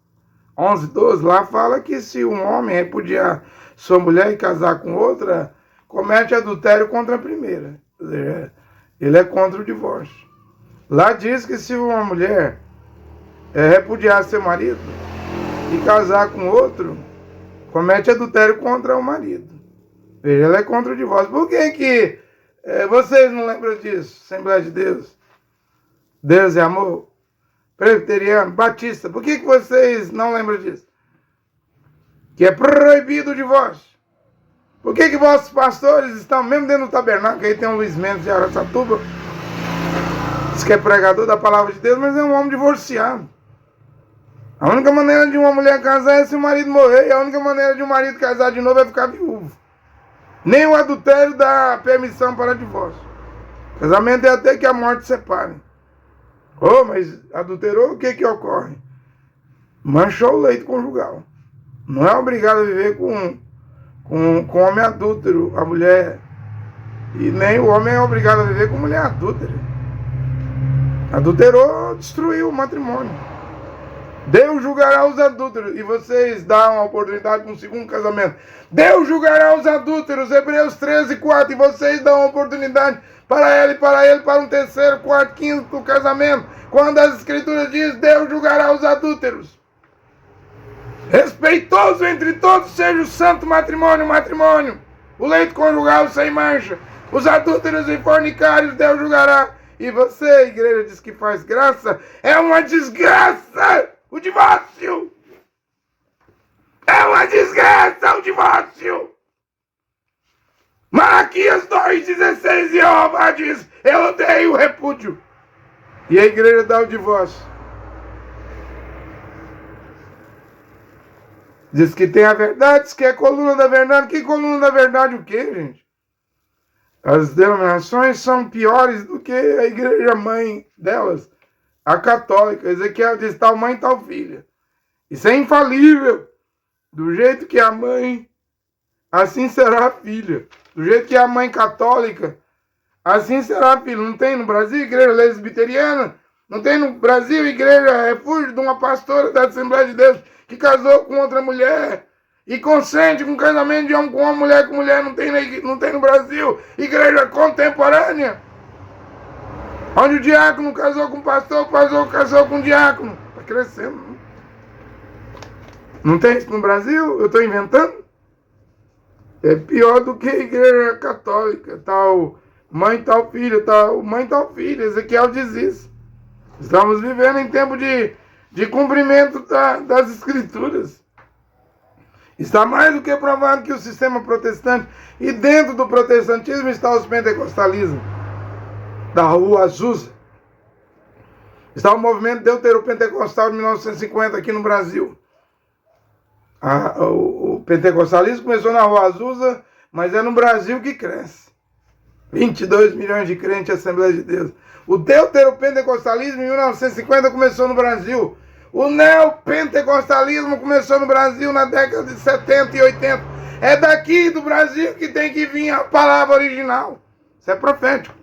11, 12, lá fala que se um homem repudiar sua mulher e casar com outra, comete adultério contra a primeira. Ou seja, ele é contra o divórcio. Lá diz que se uma mulher repudiar seu marido e casar com outro, comete adultério contra o marido. Veja, ela é contra o divórcio. Por que vocês não lembram disso? Assembleia de Deus, Deus é amor, presbiteriano, batista. Por que vocês não lembram disso? Que é proibido o divórcio. Por que vossos pastores estão, mesmo dentro do tabernáculo, aí tem um Luiz Mendes de Araçatuba, diz que é pregador da palavra de Deus, mas é um homem divorciado. A única maneira de uma mulher casar é se o marido morrer, e a única maneira de um marido casar de novo é ficar viúvo. Nem o adultério dá permissão para divórcio. Casamento é até que a morte separe. Mas adulterou, o que ocorre? Manchou o leito conjugal. Não é obrigado a viver com homem adúltero, a mulher. E nem o homem é obrigado a viver com mulher adúltera. Adulterou, destruiu o matrimônio. Deus julgará os adúlteros. E vocês dão uma oportunidade para um segundo casamento. Deus julgará os adúlteros. Hebreus 13, 4. E vocês dão uma oportunidade para ela e para ele, para um terceiro, quarto, quinto casamento. Quando as escrituras dizem, Deus julgará os adúlteros. Respeitoso entre todos seja o santo matrimônio. O leito conjugal sem mancha. Os adúlteros e fornicários Deus julgará. E você, igreja, diz que faz graça. É uma desgraça o divórcio. É uma desgraça o divórcio. Malaquias 2,16, Jeová diz, eu odeio o repúdio. E a igreja dá o divórcio. Diz que tem a verdade, diz que é coluna da verdade. Que coluna da verdade o quê, gente? As denominações são piores do que a igreja mãe delas, a católica. Ezequiel diz tal mãe, tal filha. Isso é infalível. Do jeito que a mãe, assim será a filha. Do jeito que a mãe católica, assim será a filha. Não tem no Brasil igreja lesbiteriana? Não tem no Brasil igreja refúgio de uma pastora da Assembleia de Deus que casou com outra mulher e consente com casamento de homem com homem, mulher com mulher? Não tem no Brasil igreja contemporânea, onde o diácono casou com o pastor, o pastor casou com o diácono. Está crescendo. Não tem isso no Brasil? Eu estou inventando? É pior do que a igreja católica. Tal mãe, tal filha, tal mãe, tal filha. Ezequiel diz isso. Estamos vivendo em tempo de cumprimento das escrituras. Está mais do que provado que o sistema protestante, e dentro do protestantismo está os pentecostalismos, da Rua Azusa. Está o movimento deuteropentecostal de 1950 aqui no Brasil. O pentecostalismo começou na Rua Azusa, mas é no Brasil que cresce. 22 milhões de crentes na Assembleia de Deus. O deuteropentecostalismo em 1950 começou no Brasil. O neopentecostalismo começou no Brasil na década de 70 e 80. É daqui do Brasil que tem que vir a palavra original. Isso é profético.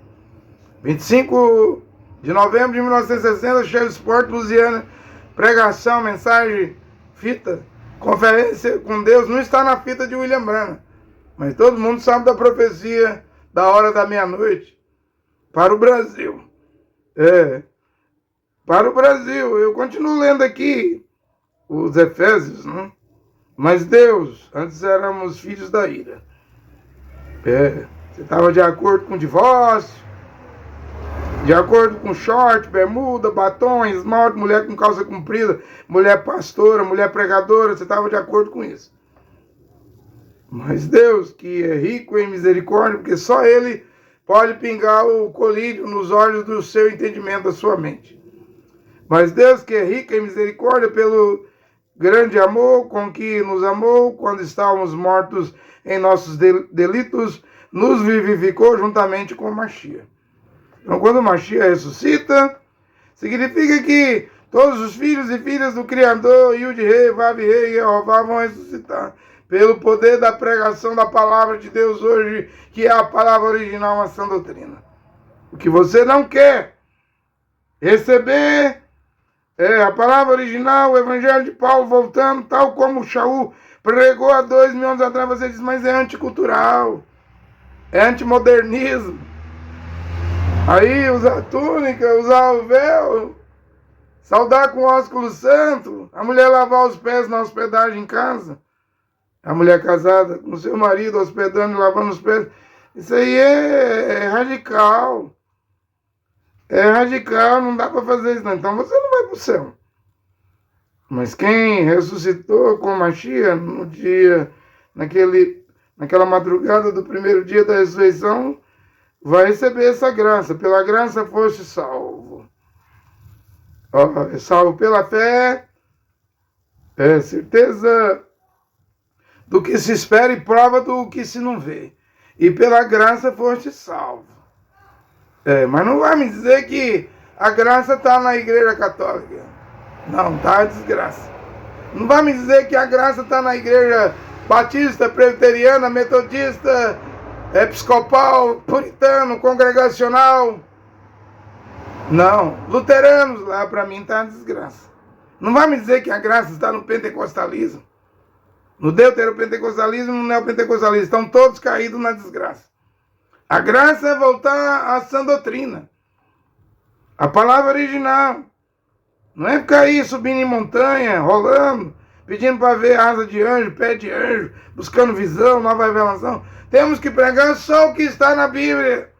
25 de novembro de 1960, Shreveport, Louisiana. Pregação, mensagem, fita, conferência com Deus. Não está na fita de William Branham. Mas todo mundo sabe da profecia da hora da meia-noite. Para o Brasil. Para o Brasil. Eu continuo lendo aqui os Efésios, né? Mas Deus, antes éramos filhos da ira. Você estava de acordo com o divórcio, de acordo com short, bermuda, batom, esmalte, mulher com calça comprida, mulher pastora, mulher pregadora, você estava de acordo com isso. Mas Deus, que é rico em misericórdia, porque só Ele pode pingar o colírio nos olhos do seu entendimento, da sua mente. Mas Deus, que é rico em misericórdia, pelo grande amor com que nos amou, quando estávamos mortos em nossos delitos, nos vivificou juntamente com o Mashiach. Então, quando o Mashiach ressuscita, significa que todos os filhos e filhas do Criador, Yud-Rei, Vav-Rei e Yehová vão ressuscitar. Pelo poder da pregação da palavra de Deus hoje, que é a palavra original, a sã doutrina. O que você não quer receber é a palavra original, o evangelho de Paulo voltando, tal como Shaul pregou há 2000 anos atrás. Você diz, mas é anticultural, é antimodernismo. Aí usar túnica, usar o véu, saudar com ósculo santo, a mulher lavar os pés na hospedagem em casa, a mulher casada com seu marido hospedando e lavando os pés. Isso aí é radical. É radical, não dá para fazer isso não. Então você não vai para o céu. Mas quem ressuscitou com Mashiach no dia, naquela madrugada do primeiro dia da ressurreição, vai receber essa graça. Pela graça foste salvo. É salvo pela fé, é certeza do que se espera e prova do que se não vê. E pela graça foste salvo. Mas não vai me dizer que a graça está na igreja católica. Não, tá a desgraça. Não vai me dizer que a graça está na igreja batista, presbiteriana, metodista, episcopal, puritano, congregacional. Não, luteranos, lá para mim está a desgraça. Não vai me dizer que a graça está no pentecostalismo. No deuteropentecostalismo e no neopentecostalismo. Estão todos caídos na desgraça. A graça é voltar à sã doutrina. A palavra original. Não é ficar aí subindo em montanha, rolando, pedindo para ver asa de anjo, pé de anjo, buscando visão, nova revelação. Temos que pregar só o que está na Bíblia.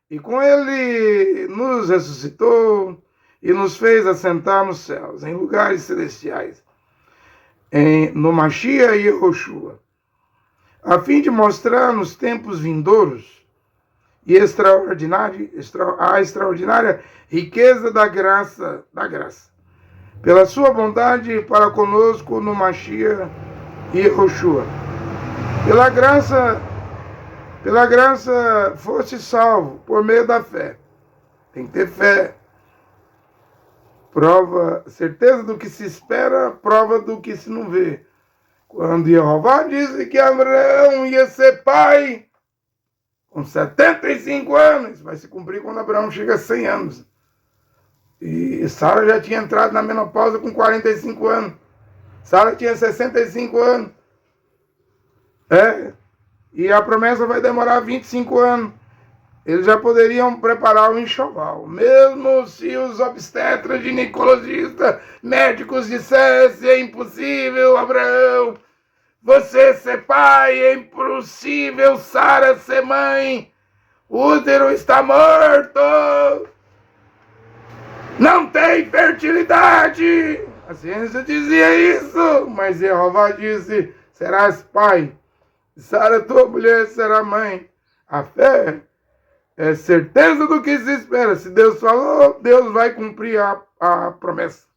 E com ele nos ressuscitou e nos fez assentar nos céus, em lugares celestiais, no Mashiach e Yehoshua, a fim de mostrar nos tempos vindouros e a extraordinária riqueza da graça, pela sua bondade para conosco no Mashiach e Yehoshua. Pela graça foste salvo por meio da fé. Tem que ter fé. Prova, certeza do que se espera, prova do que se não vê. Quando Jeová disse que Abraão ia ser pai com 75 anos, vai se cumprir quando Abraão chega a 100 anos. E Sara já tinha entrado na menopausa com 45 anos. Sara tinha 65 anos. E a promessa vai demorar 25 anos. Eles já poderiam preparar o enxoval. Mesmo se os obstetras, ginecologistas, médicos dissessem, é impossível, Abraão, você ser pai, é impossível, Sara ser mãe, o útero está morto, não tem fertilidade. A ciência dizia isso, mas Jeová disse, serás pai, Sara, tua mulher, será mãe. A fé é certeza do que se espera. Se Deus falou, Deus vai cumprir a promessa.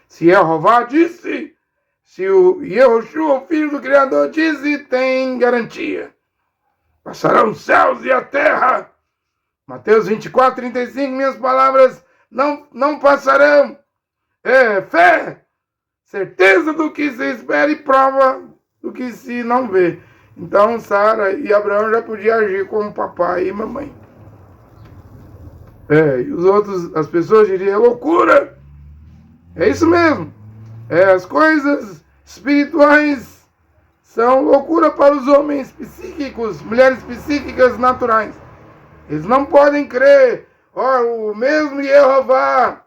Se Jeová disse, se o Yehoshua, o Filho do Criador, disse, tem garantia. Passarão os céus e a terra. Mateus 24, 35, minhas palavras não passarão. Fé, certeza do que se espera e prova do que se não vê. Então Sara e Abraão já podiam agir como papai e mamãe. E os outros, as pessoas diriam, é loucura. É isso mesmo. As coisas espirituais são loucura para os homens psíquicos, mulheres psíquicas naturais. Eles não podem crer, o mesmo Jeová,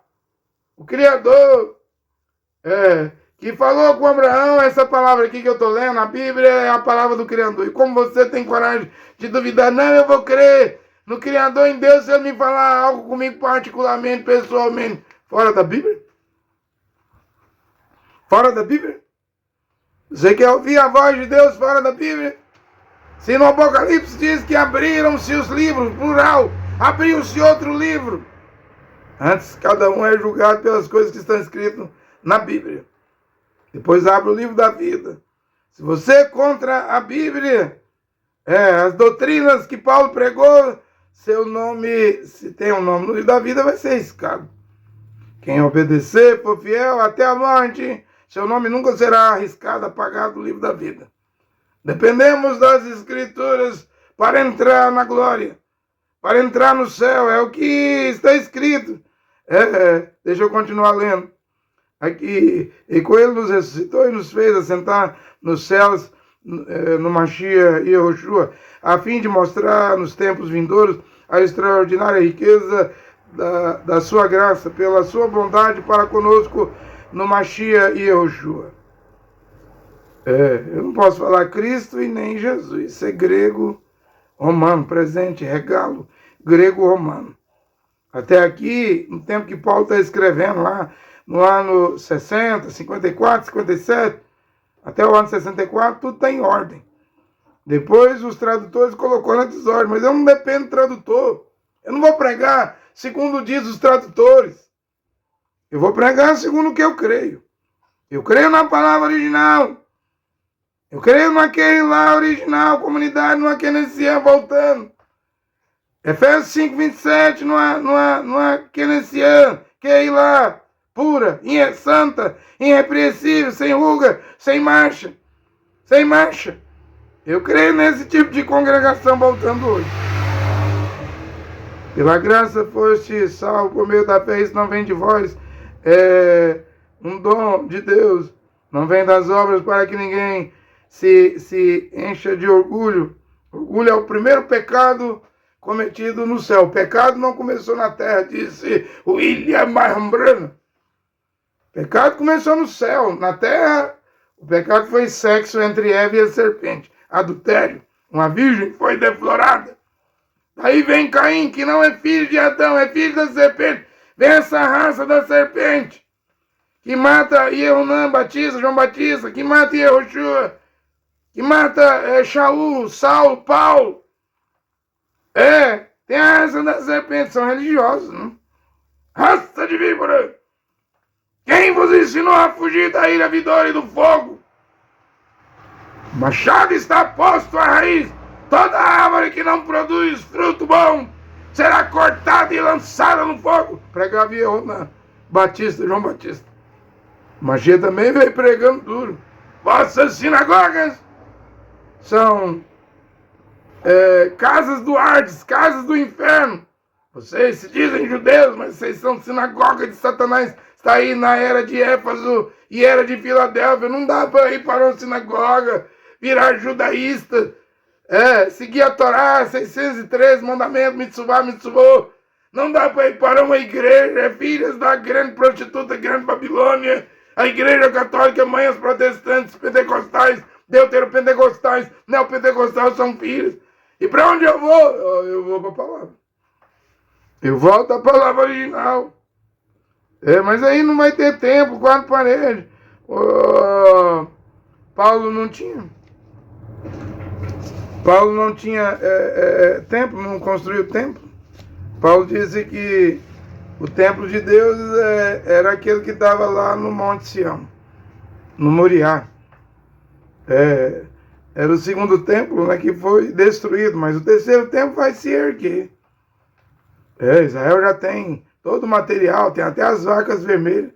o Criador, que falou com Abraão, essa palavra aqui que eu estou lendo, a Bíblia é a palavra do Criador. E como você tem coragem de duvidar, não, eu vou crer no Criador, em Deus, se ele me falar algo comigo particularmente, pessoalmente, fora da Bíblia? Fora da Bíblia? Você quer ouvir a voz de Deus fora da Bíblia? Se no Apocalipse diz que abriram-se os livros, plural, abriu-se outro livro. Antes, cada um é julgado pelas coisas que estão escritas na Bíblia. Depois abre o livro da vida. Se você é contra a Bíblia, as doutrinas que Paulo pregou, seu nome, se tem um nome no livro da vida, vai ser riscado. Quem obedecer, for fiel até a morte, seu nome nunca será arriscado, apagado do livro da vida. Dependemos das Escrituras para entrar na glória, para entrar no céu. É o que está escrito. Deixa eu continuar lendo. Aqui, e com ele nos ressuscitou e nos fez assentar nos céus, no Mashiach e Yehoshua, a fim de mostrar nos tempos vindouros a extraordinária riqueza da sua graça, pela sua bondade para conosco no Mashiach e Yehoshua. Eu não posso falar Cristo e nem Jesus. Isso é grego romano, presente, regalo, grego romano. Até aqui, no tempo que Paulo está escrevendo lá, no ano 60, 54, 57, até o ano 64, tudo está em ordem. Depois os tradutores colocou na desordem, mas eu não dependo do tradutor. Eu não vou pregar segundo diz os tradutores. Eu vou pregar segundo o que eu creio. Eu creio na palavra original. Eu creio naquele lá original, comunidade, no Kenenciã voltando. Efésios 5, 27, no Kenenciã, que é lá, pura, santa, irrepreensível, sem ruga, sem mancha. Sem mancha. Eu creio nesse tipo de congregação voltando hoje. Pela graça foste salvo por meio da fé, isso não vem de vós, é um dom de Deus, não vem das obras para que ninguém se encha de orgulho. Orgulho é o primeiro pecado cometido no céu. O pecado não começou na terra, disse William Marham. O pecado começou no céu. Na terra, o pecado foi sexo entre Eva e a serpente. Adultério. Uma virgem foi deflorada. Daí vem Caim, que não é filho de Adão, é filho da serpente. Vem essa raça da serpente, que mata Yehonã Batista, João Batista, que mata Yehoshua, que mata Shaul, Saulo, Paulo. Tem a raça da serpente, são religiosos, não? Raça de víbora. Quem vos ensinou a fugir da ira vidoura e do fogo? O machado está posto à raiz. Toda árvore que não produz fruto bom será cortada e lançada no fogo. Pregava Yehonã Batista, João Batista. Magia também veio pregando duro. Vossas sinagogas são casas do Hades, casas do inferno. Vocês se dizem judeus, mas vocês são sinagoga de Satanás. Está aí na era de Éfeso e era de Filadélfia. Não dá para ir para uma sinagoga, virar judaísta, seguir a Torá, 613 mandamentos, mitzvah. Não dá para ir para uma igreja, filhas da grande prostituta, grande Babilônia, a igreja católica, mães protestantes, pentecostais, deuteropentecostais, neopentecostais são filhos. E para onde eu vou? Eu vou para a palavra. Eu volto à palavra original. Mas aí não vai ter tempo, quatro paredes. Paulo não tinha templo, não construiu templo. Paulo disse que o templo de Deus era aquele que estava lá no Monte Sião, no Moriá. Era o segundo templo, né, que foi destruído, mas o terceiro templo vai se erguer. Israel já tem todo o material, tem até as vacas vermelhas.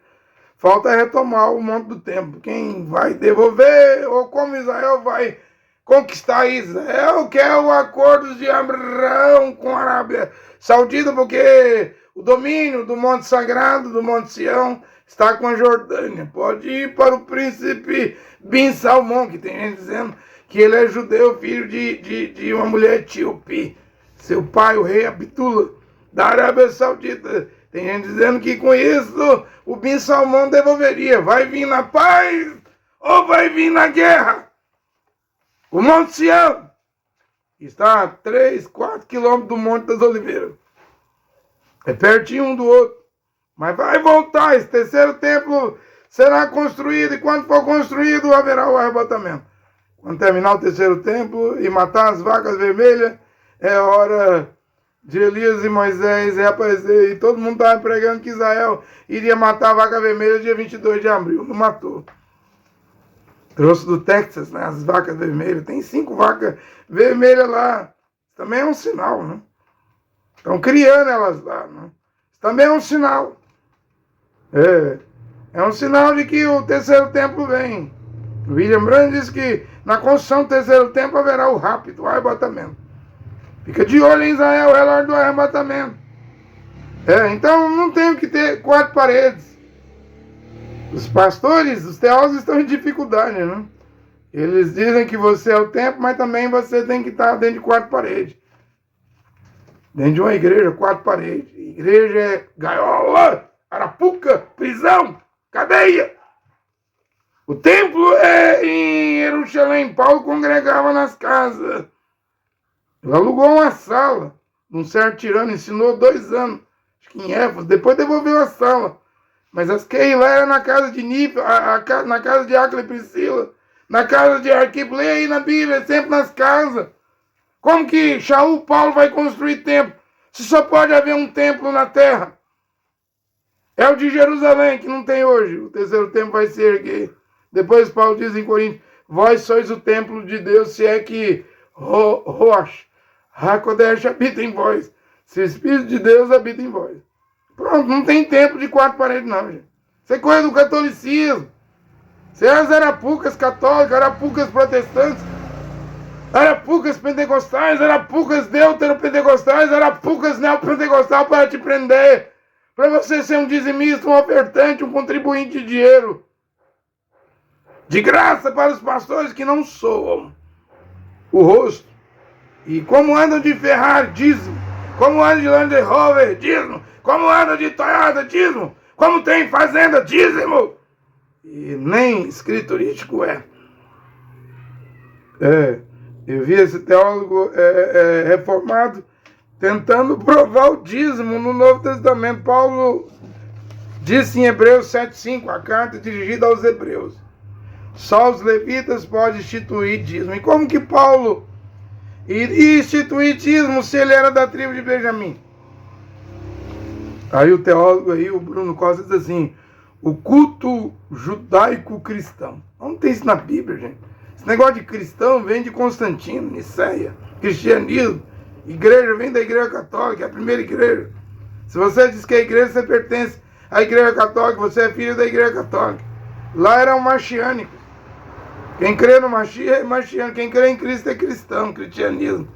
Falta retomar o monte do templo. Quem vai devolver, ou como Israel vai conquistar Israel, que é o acordo de Abraão com a Arábia Saudita, porque o domínio do Monte Sagrado, do Monte Sião, está com a Jordânia. Pode ir para o príncipe Bin Salmão, que tem gente dizendo que ele é judeu, filho de uma mulher etíope. Seu pai, o rei Abdullah, da Arábia Saudita. Tem gente dizendo que com isso o Bin Salmão devolveria. Vai vir na paz ou vai vir na guerra? O Monte Sião está a 3, 4 quilômetros do Monte das Oliveiras. É pertinho um do outro. Mas vai voltar. Esse terceiro templo será construído. E quando for construído, haverá o arrebatamento. Quando terminar o terceiro templo e matar as vacas vermelhas, é hora de Elias e Moisés reaparecer. E todo mundo estava pregando que Israel iria matar a vaca vermelha dia 22 de abril. Não matou. Trouxe do Texas, né, as vacas vermelhas. Tem 5 vacas vermelhas lá. Também é um sinal, né? Estão criando elas lá, né? Isso também é um sinal. É um sinal de que o terceiro templo vem. William Branham disse que na construção do terceiro templo haverá o rápido, o arrebatamento. Fica de olho em Israel, o relógio do arrebatamento. Então não tem que ter 4 paredes. Os pastores, os teólogos estão em dificuldade, né? Eles dizem que você é o templo, mas também você tem que estar dentro de 4 paredes. Dentro de uma igreja, 4 paredes. Igreja é gaiola, arapuca, prisão, cadeia. O templo é em Jerusalém. Paulo congregava nas casas. Ele alugou uma sala. Um certo tirano ensinou 2 anos. Acho que em Éfeso. Depois devolveu a sala. Mas as que lá era na casa de Nífio, na casa de Áquila e Priscila, na casa de Arquipo. Leia aí na Bíblia, sempre nas casas. Como que Shaul Paulo vai construir templo? Se só pode haver um templo na terra. É o de Jerusalém, que não tem hoje. O terceiro templo vai se erguer. Depois Paulo diz em Coríntios, vós sois o templo de Deus, se é que Rosh, Hakodesh habita em vós. Se o Espírito de Deus habita em vós. Pronto, não tem templo de 4 paredes não, gente. Isso é coisa do catolicismo. Isso é as arapucas católicas, arapucas protestantes, arapucas pentecostais, arapucas deuteropentecostais, arapucas neopentecostais para te prender. Para você ser um dizimista, um ofertante, um contribuinte de dinheiro. De graça para os pastores que não soam o rosto. E como andam de Ferrari, dízimo. Como andam de Land Rover, dízimo. Como andam de Toyota, dízimo. Como tem fazenda, dízimo. E nem escriturístico é. Eu vi esse teólogo reformado tentando provar o dízimo no Novo Testamento. Paulo disse em Hebreus 7,5, a carta dirigida aos hebreus. Só os levitas podem instituir dízimo. E como que Paulo iria instituir dízimo se ele era da tribo de Benjamim? Aí o teólogo aí, o Bruno Costa, diz assim, o culto judaico-cristão. Não tem isso na Bíblia, gente. Esse negócio de cristão vem de Constantino, Nicéia, cristianismo. Igreja vem da igreja católica, é a primeira igreja. Se você diz que é igreja, você pertence à igreja católica, você é filho da igreja católica. Lá eram marciânicos. Quem crê no Mashiach é marciano. Quem crê em Cristo é cristão, cristianismo.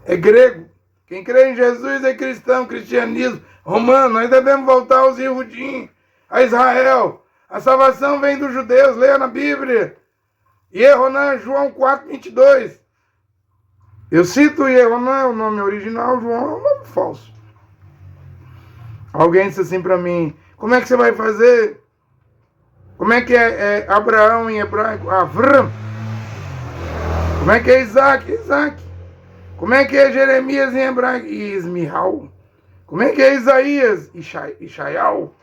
É grego. Quem crê em Jesus é cristão, cristianismo. Romano, nós devemos voltar aos Yehudim, a Israel. A salvação vem dos judeus, leia na Bíblia. Yehonan, João 4:22. Eu cito Yehonan, é o nome original, João é um nome falso. Alguém disse assim para mim, como é que você vai fazer? Como é que é Abraão em hebraico? Avram. Como é que é Isaac? Isaac. Como é que é Jeremias em hebraico? Ismihal. Como é que é Isaías? Ishaial.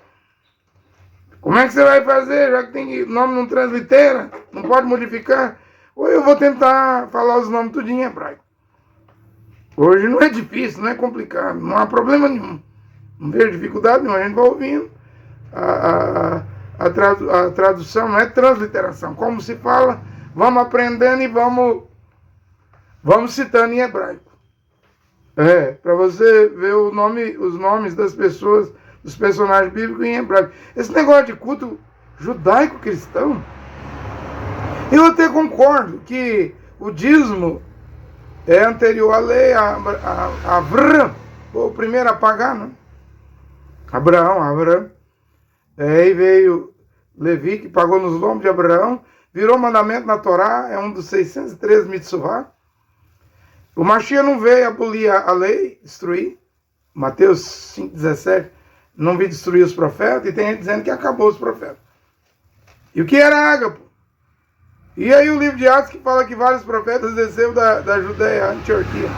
Como é que você vai fazer? Já que tem nome não translitera, não pode modificar. Ou eu vou tentar falar os nomes tudinho em hebraico. Hoje não é difícil, não é complicado, não há problema nenhum. Não vejo dificuldade nenhuma, a gente vai ouvindo. A tradução não é transliteração. Como se fala, vamos aprendendo e vamos citando em hebraico. Para você ver os nomes das pessoas, dos personagens bíblicos em hebraico. Esse negócio de culto judaico-cristão, eu até concordo que o dízimo é anterior à lei, a Avram, o primeiro a pagar, né? Abraão. Aí veio Levi, que pagou nos lombos de Abraão, virou mandamento na Torá, é um dos 613 mitzvah. O Mashiach não veio abolir a lei, destruir. Mateus 5,17 não vi destruir os profetas, e tem gente dizendo que acabou os profetas. E o que era Ágapo? E aí o livro de Atos que fala que vários profetas desceram da Judéia, Antioquia.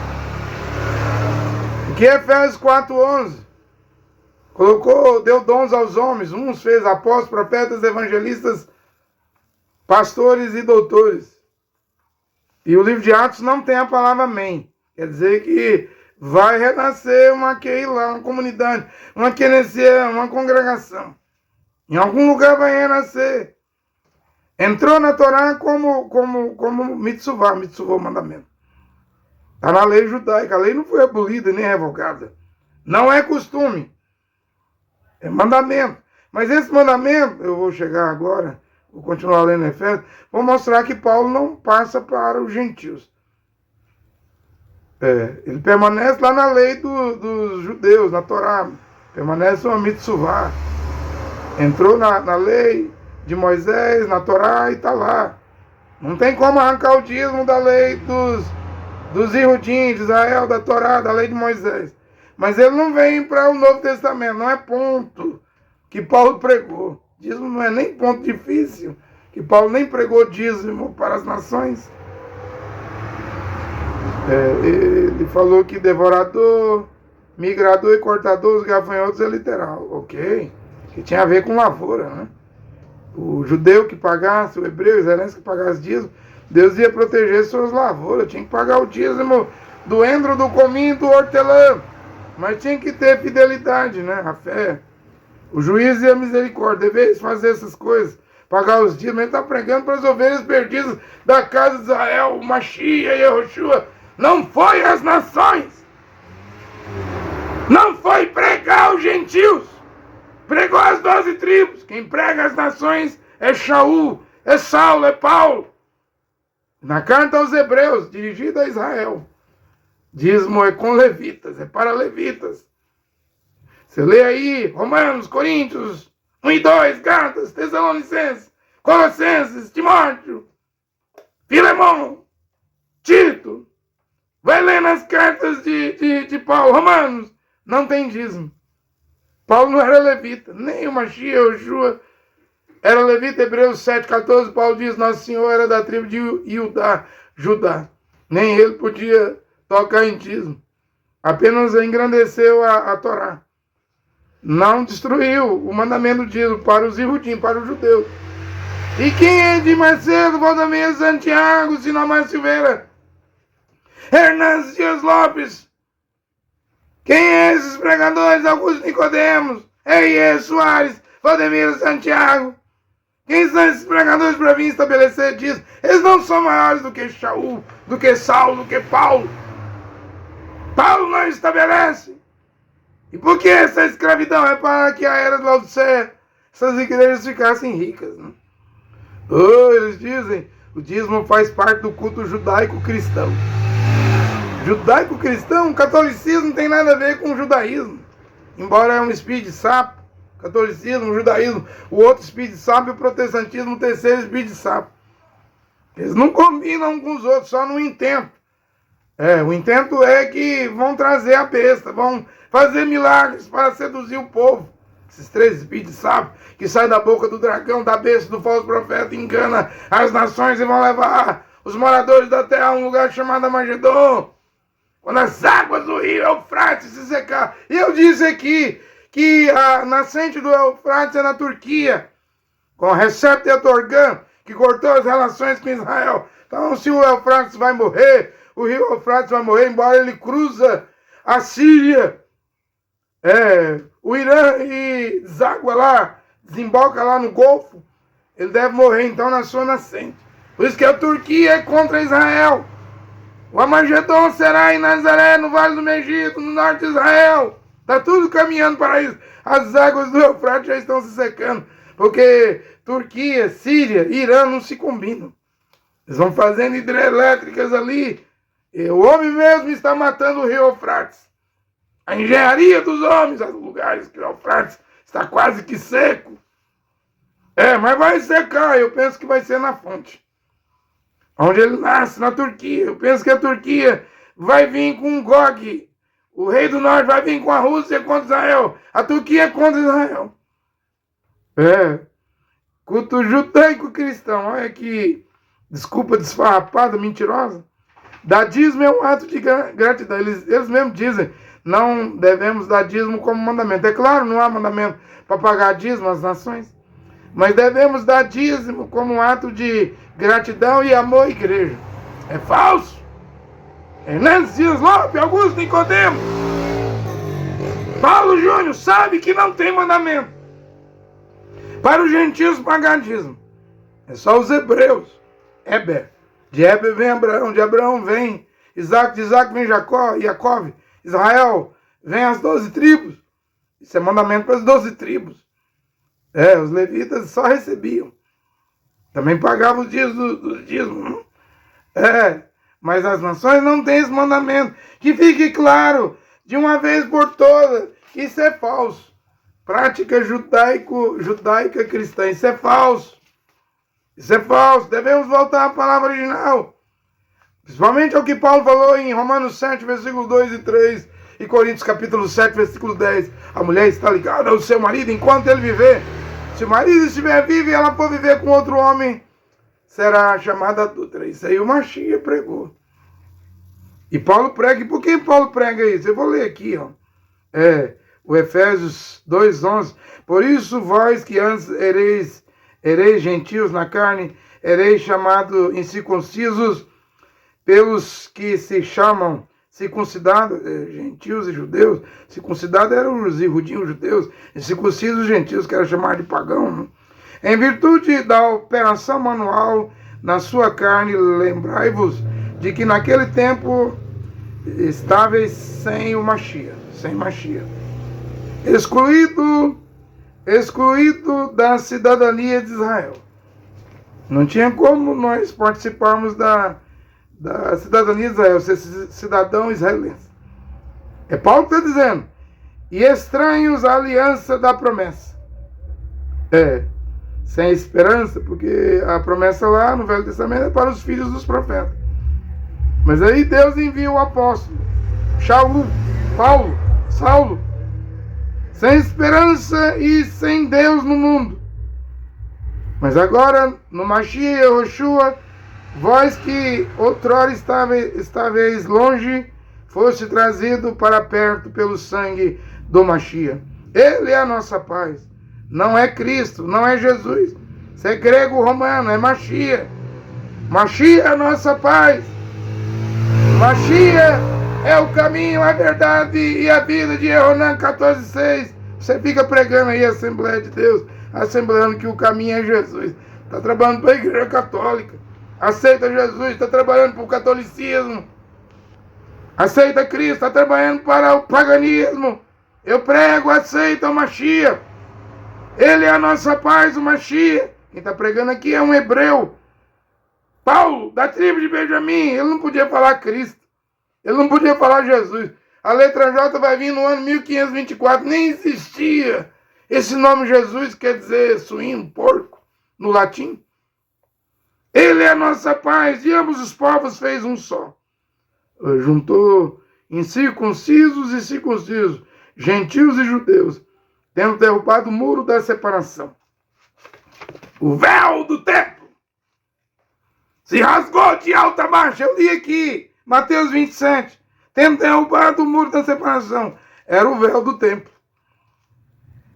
O que é Efésios 4:11? Deu dons aos homens, uns fez apóstolos, profetas, evangelistas, pastores e doutores. E o livro de Atos não tem a palavra amém. Quer dizer que vai renascer uma Keilah, uma comunidade, uma Kenesia, uma congregação. Em algum lugar vai renascer. Entrou na Torá como mitzvah, o mandamento. Está na lei judaica. A lei não foi abolida nem revogada. Não é costume. É mandamento. Mas esse mandamento, eu vou chegar agora, vou continuar lendo Efésios, vou mostrar que Paulo não passa para os gentios. Ele permanece lá na lei dos judeus, na Torá. Permanece uma mitzvah. Entrou na lei de Moisés, na Torá, e está lá. Não tem como arrancar o dízimo da lei dos Ihudim, de Israel, da Torá, da lei de Moisés. Mas ele não vem para o Novo Testamento, não é ponto que Paulo pregou. Dízimo não é nem ponto difícil, que Paulo nem pregou dízimo para as nações. Ele falou que devorador, migrador e cortador dos gafanhotos é literal, ok? Que tinha a ver com lavoura, né? O judeu que pagasse, o hebreu, o israelense que pagasse dízimo, Deus ia proteger suas lavouras, tinha que pagar o dízimo do endro, do cominho, do hortelã, mas tinha que ter fidelidade, né? A fé, o juízo e a misericórdia, deveis fazer essas coisas, pagar os dízimos. Ele está pregando para as ovelhas perdidas da casa de Israel, o Mashiach e Yehoshua. Não foi as nações, não foi pregar os gentios, pregou as 12 tribos. Quem prega as nações é Shaul, é Saulo, é Paulo. Na carta aos Hebreus, dirigida a Israel, dízimo é com levitas, é para levitas. Você lê aí Romanos, Coríntios 1 e 2, Gálatas, Tessalonicenses, Colossenses, Timóteo, Filemão, Tito. Vai lendo as cartas de Paulo, Romanos, não tem dízimo. Paulo não era levita, nem o Mashiach, Yoshua era levita. Hebreus 7,14, Paulo diz, Nosso Senhor era da tribo de Judá. Nem ele podia tocar em dízimo. Apenas engrandeceu a Torá. Não destruiu o mandamento do dízimo para os Ihudim, para os judeus. E quem é de Macedo, Valdemir, Santiago, Sinomar Silveira, Hernandes Dias Lopes? Quem é esses pregadores? Augusto Nicodemos, Eie Soares, Valdemiro Santiago. Quem são esses pregadores para vir estabelecer disso? Eles não são maiores do que Shaul, do que Saulo, do que Paulo. Paulo não estabelece. E por que essa escravidão? É para que a era de Laodiceia, essas igrejas ficassem ricas, né? Eles dizem, o dízimo faz parte do culto judaico-cristão. Judaico-cristão, o catolicismo não tem nada a ver com o judaísmo. Embora é um espírito de sapo, catolicismo, o judaísmo, o outro espírito de sapo, e o protestantismo, o terceiro espírito de sapo. Eles não combinam com os outros, só no intento. O intento é que vão trazer a besta, vão fazer milagres para seduzir o povo. Esses três espíritos de sapo que saem da boca do dragão, da besta, do falso profeta, engana as nações e vão levar os moradores da terra a um lugar chamado Armagedon. Quando as águas do rio Eufrates se secar. E eu disse aqui que a nascente do Eufrates é na Turquia, com Recep Tayyip Erdogan, que cortou as relações com Israel. Então, se o Eufrates vai morrer, o rio Eufrates vai morrer, embora ele cruza a Síria, o Irã e deságua lá, desemboca lá no Golfo, ele deve morrer então na sua nascente. Por isso que a Turquia é contra Israel. O Armagedon será em Nazaré, no Vale do Megiddo, no norte de Israel. Está tudo caminhando para isso. As águas do Eufrates já estão se secando, porque Turquia, Síria, Irã não se combinam. Eles vão fazendo hidrelétricas ali. E o homem mesmo está matando o rio Eufrates. A engenharia dos homens, os lugares que o Eufrates está quase que seco. Mas vai secar, eu penso que vai ser na fonte. Onde ele nasce, na Turquia. Eu penso que a Turquia vai vir com Gog, O rei do norte vai vir com a Rússia contra Israel. A Turquia contra Israel. Culto judaico-cristão. Olha que desculpa desfarrapada, mentirosa. Dar dízimo é um ato de gratidão. Eles mesmos dizem, não devemos dar dízimo como mandamento. É claro, não há mandamento para pagar dízimo às nações. Mas devemos dar dízimo como um ato de gratidão e amor à igreja. É falso. Hernandes Dias Lopes, Augusto Nicodemo, Paulo Júnior sabe que não tem mandamento para os gentios pagar dízimo. É só os hebreus. Heber. De Heber vem Abraão, de Abraão vem Isaac, de Isaac vem Jacó, Jacó, Israel, vem as 12 tribos. Isso é mandamento para as 12 tribos. Os levitas só recebiam. Também pagavam os dias do dízimo. Mas as nações não têm esse mandamento. Que fique claro, de uma vez por todas, isso é falso. Prática judaica cristã, isso é falso. Isso é falso. Devemos voltar à palavra original. Principalmente ao que Paulo falou em Romanos 7, versículos 2 e 3, e Coríntios capítulo 7, versículo 10. A mulher está ligada ao seu marido enquanto ele viver. Se o marido estiver vivo e ela for viver com outro homem, será chamada adúltera. Isso aí o Mashiach pregou. E Paulo prega. E por que Paulo prega isso? Eu vou ler aqui, o Efésios 2:11. Por isso vós que antes ereis gentios na carne, ereis chamados incircuncisos pelos que se chamam circuncidados, gentios e judeus. Circuncidados eram os irudinhos judeus, e circuncisos os gentios, que eram chamados de pagão. Né? Em virtude da operação manual na sua carne, lembrai-vos de que naquele tempo estáveis sem o Mashiach, excluído da cidadania de Israel. Não tinha como nós participarmos da cidadania de Israel, ser cidadão israelense. É Paulo que está dizendo. E estranhos à aliança da promessa. Sem esperança, porque a promessa lá no Velho Testamento é para os filhos dos profetas. Mas aí Deus envia o apóstolo, Saulo, sem esperança e sem Deus no mundo. Mas agora, no Mashiach Yehoshua, vós que outrora estáveis longe, foste trazido para perto pelo sangue do Mashiach. Ele é a nossa paz. Não é Cristo, não é Jesus. Isso é grego romano, é Mashiach. Mashiach é a nossa paz. Mashiach é o caminho, a verdade e a vida de Yohanan 14:6. Você fica pregando aí a Assembleia de Deus, assembleando que o caminho é Jesus. Está trabalhando para a Igreja Católica. Aceita Jesus, está trabalhando para o catolicismo. Aceita Cristo, está trabalhando para o paganismo. Eu prego, aceita o Mashiach. Ele é a nossa paz, o Mashiach. Quem está pregando aqui é um hebreu. Paulo, da tribo de Benjamim. Ele não podia falar Cristo. Ele não podia falar Jesus. A letra J vai vir no ano 1524. Nem existia. Esse nome Jesus quer dizer suíno, porco, no latim. Ele é a nossa paz. E ambos os povos fez um só. Juntou incircuncisos e circuncisos, gentios e judeus, tendo derrubado o muro da separação. O véu do templo se rasgou de alta baixa. Eu li aqui, Mateus 27. Tendo derrubado o muro da separação. Era o véu do templo.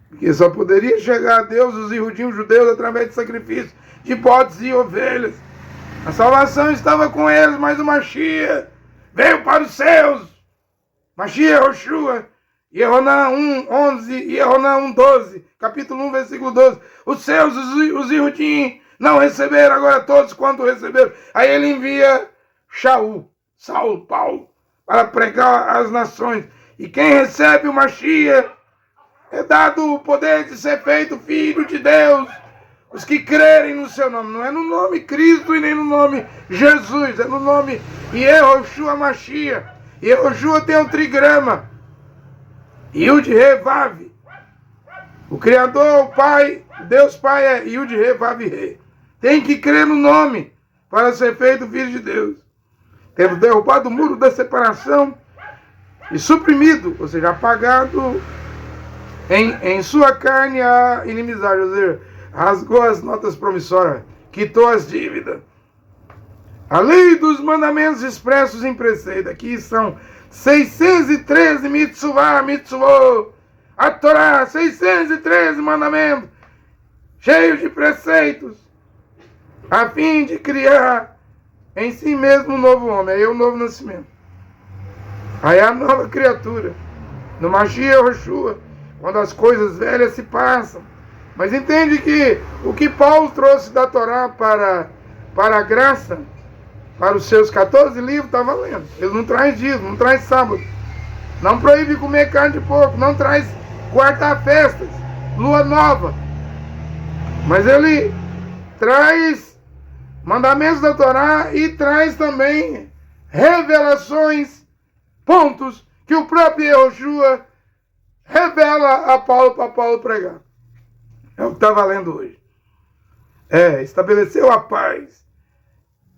Porque só poderia chegar a Deus os irudinhos judeus através de sacrifício de bodes e ovelhas. A salvação estava com eles, mas o Mashiach veio para os seus. Mashiach Yehoshua. Yohanan 1:11 e Yohanan 1:12, capítulo 1, versículo 12. Os seus, os Ihudim, não receberam, agora todos quanto receberam. Aí ele envia Saulo, Paulo, para pregar às nações. E quem recebe o Mashiach é dado o poder de ser feito filho de Deus. Os que crerem no seu nome. Não é no nome Cristo e nem no nome Jesus, é no nome Yehoshua Mashiach. Yehoshua tem um trigrama. Yud-He-Vav. O Criador, o Pai, Deus Pai é Yud-He-Vav-He. Tem que crer no nome para ser feito filho de Deus. Tendo derrubado o muro da separação, e suprimido, ou seja, apagado em sua carne a inimizade, ou seja, rasgou as notas promissórias, quitou as dívidas. A lei dos mandamentos expressos em preceito, aqui são 613 mitzvot, a Torá, 613 mandamentos, cheios de preceitos, a fim de criar em si mesmo um novo homem, aí é o novo nascimento. Aí é a nova criatura, no Mashiach Yoshua, quando as coisas velhas se passam. Mas entende que o que Paulo trouxe da Torá para a graça, para os seus 14 livros, está valendo. Ele não traz dízimo, não traz sábado, não proíbe comer carne de porco, não traz quarta-festas, lua nova. Mas ele traz mandamentos da Torá e traz também revelações, pontos que o próprio Yoshua revela a Paulo para Paulo pregar. É o que está valendo hoje. Estabeleceu a paz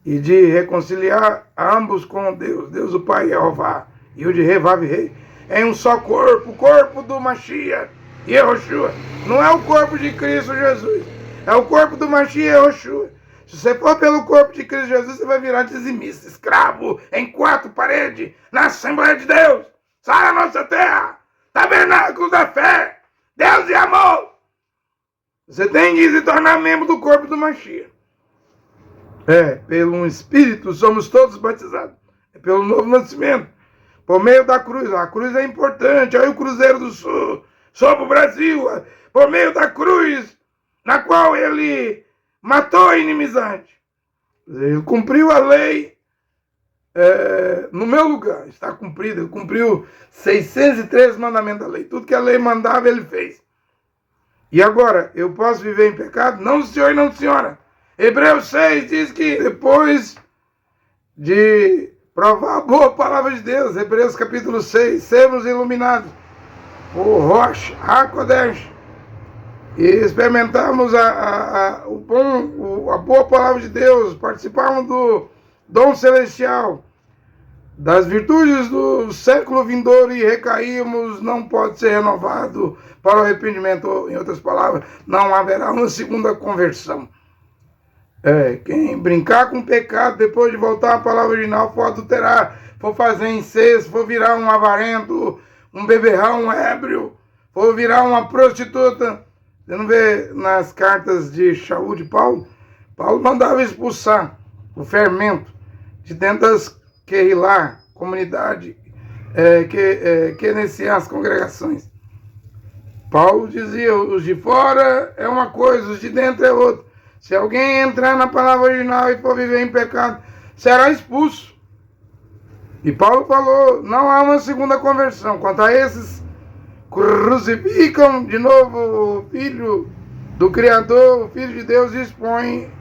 e de reconciliar ambos com Deus, Deus o Pai Jeová, e o de Revav Rei, em um só corpo, o corpo do Mashiach Yoshua. Não é o corpo de Cristo Jesus, é o corpo do Mashiach Yoshua. Se você for pelo corpo de Cristo Jesus, você vai virar dizimista, escravo, em 4 paredes, na Assembleia de Deus. Sai da nossa terra, tabernáculos da fé, Deus e amor. Você tem que se tornar membro do corpo do Mashiach. Pelo um Espírito somos todos batizados. É pelo novo nascimento, por meio da cruz. A cruz é importante. Olha o Cruzeiro do Sul sobre o Brasil. Por meio da cruz, na qual ele matou a inimizade. Ele cumpriu a lei no meu lugar. Está cumprido. Ele cumpriu 613 mandamentos da lei. Tudo que a lei mandava, ele fez. E agora, eu posso viver em pecado? Não, senhor e não, senhora. Hebreus 6 diz que depois de provar a boa palavra de Deus, Hebreus capítulo 6, sermos iluminados por Rosh HaKodesh e experimentarmos a boa palavra de Deus, participarmos do dom celestial, das virtudes do século vindouro e recaímos, não pode ser renovado para o arrependimento. Em outras palavras, não haverá uma segunda conversão. Quem brincar com o pecado depois de voltar à palavra original, for adulterar, for fazer incesto, for virar um avarento, um beberrão, um ébrio, for virar uma prostituta. Você não vê nas cartas de Shaul de Paulo? Paulo mandava expulsar o fermento de dentro das Kehilá, comunidade, Kenessiá, as congregações. Paulo dizia, os de fora é uma coisa, os de dentro é outra. Se alguém entrar na palavra original e for viver em pecado, será expulso. E Paulo falou, não há uma segunda conversão. Quanto a esses, crucificam de novo o Filho do Criador, o Filho de Deus, e expõe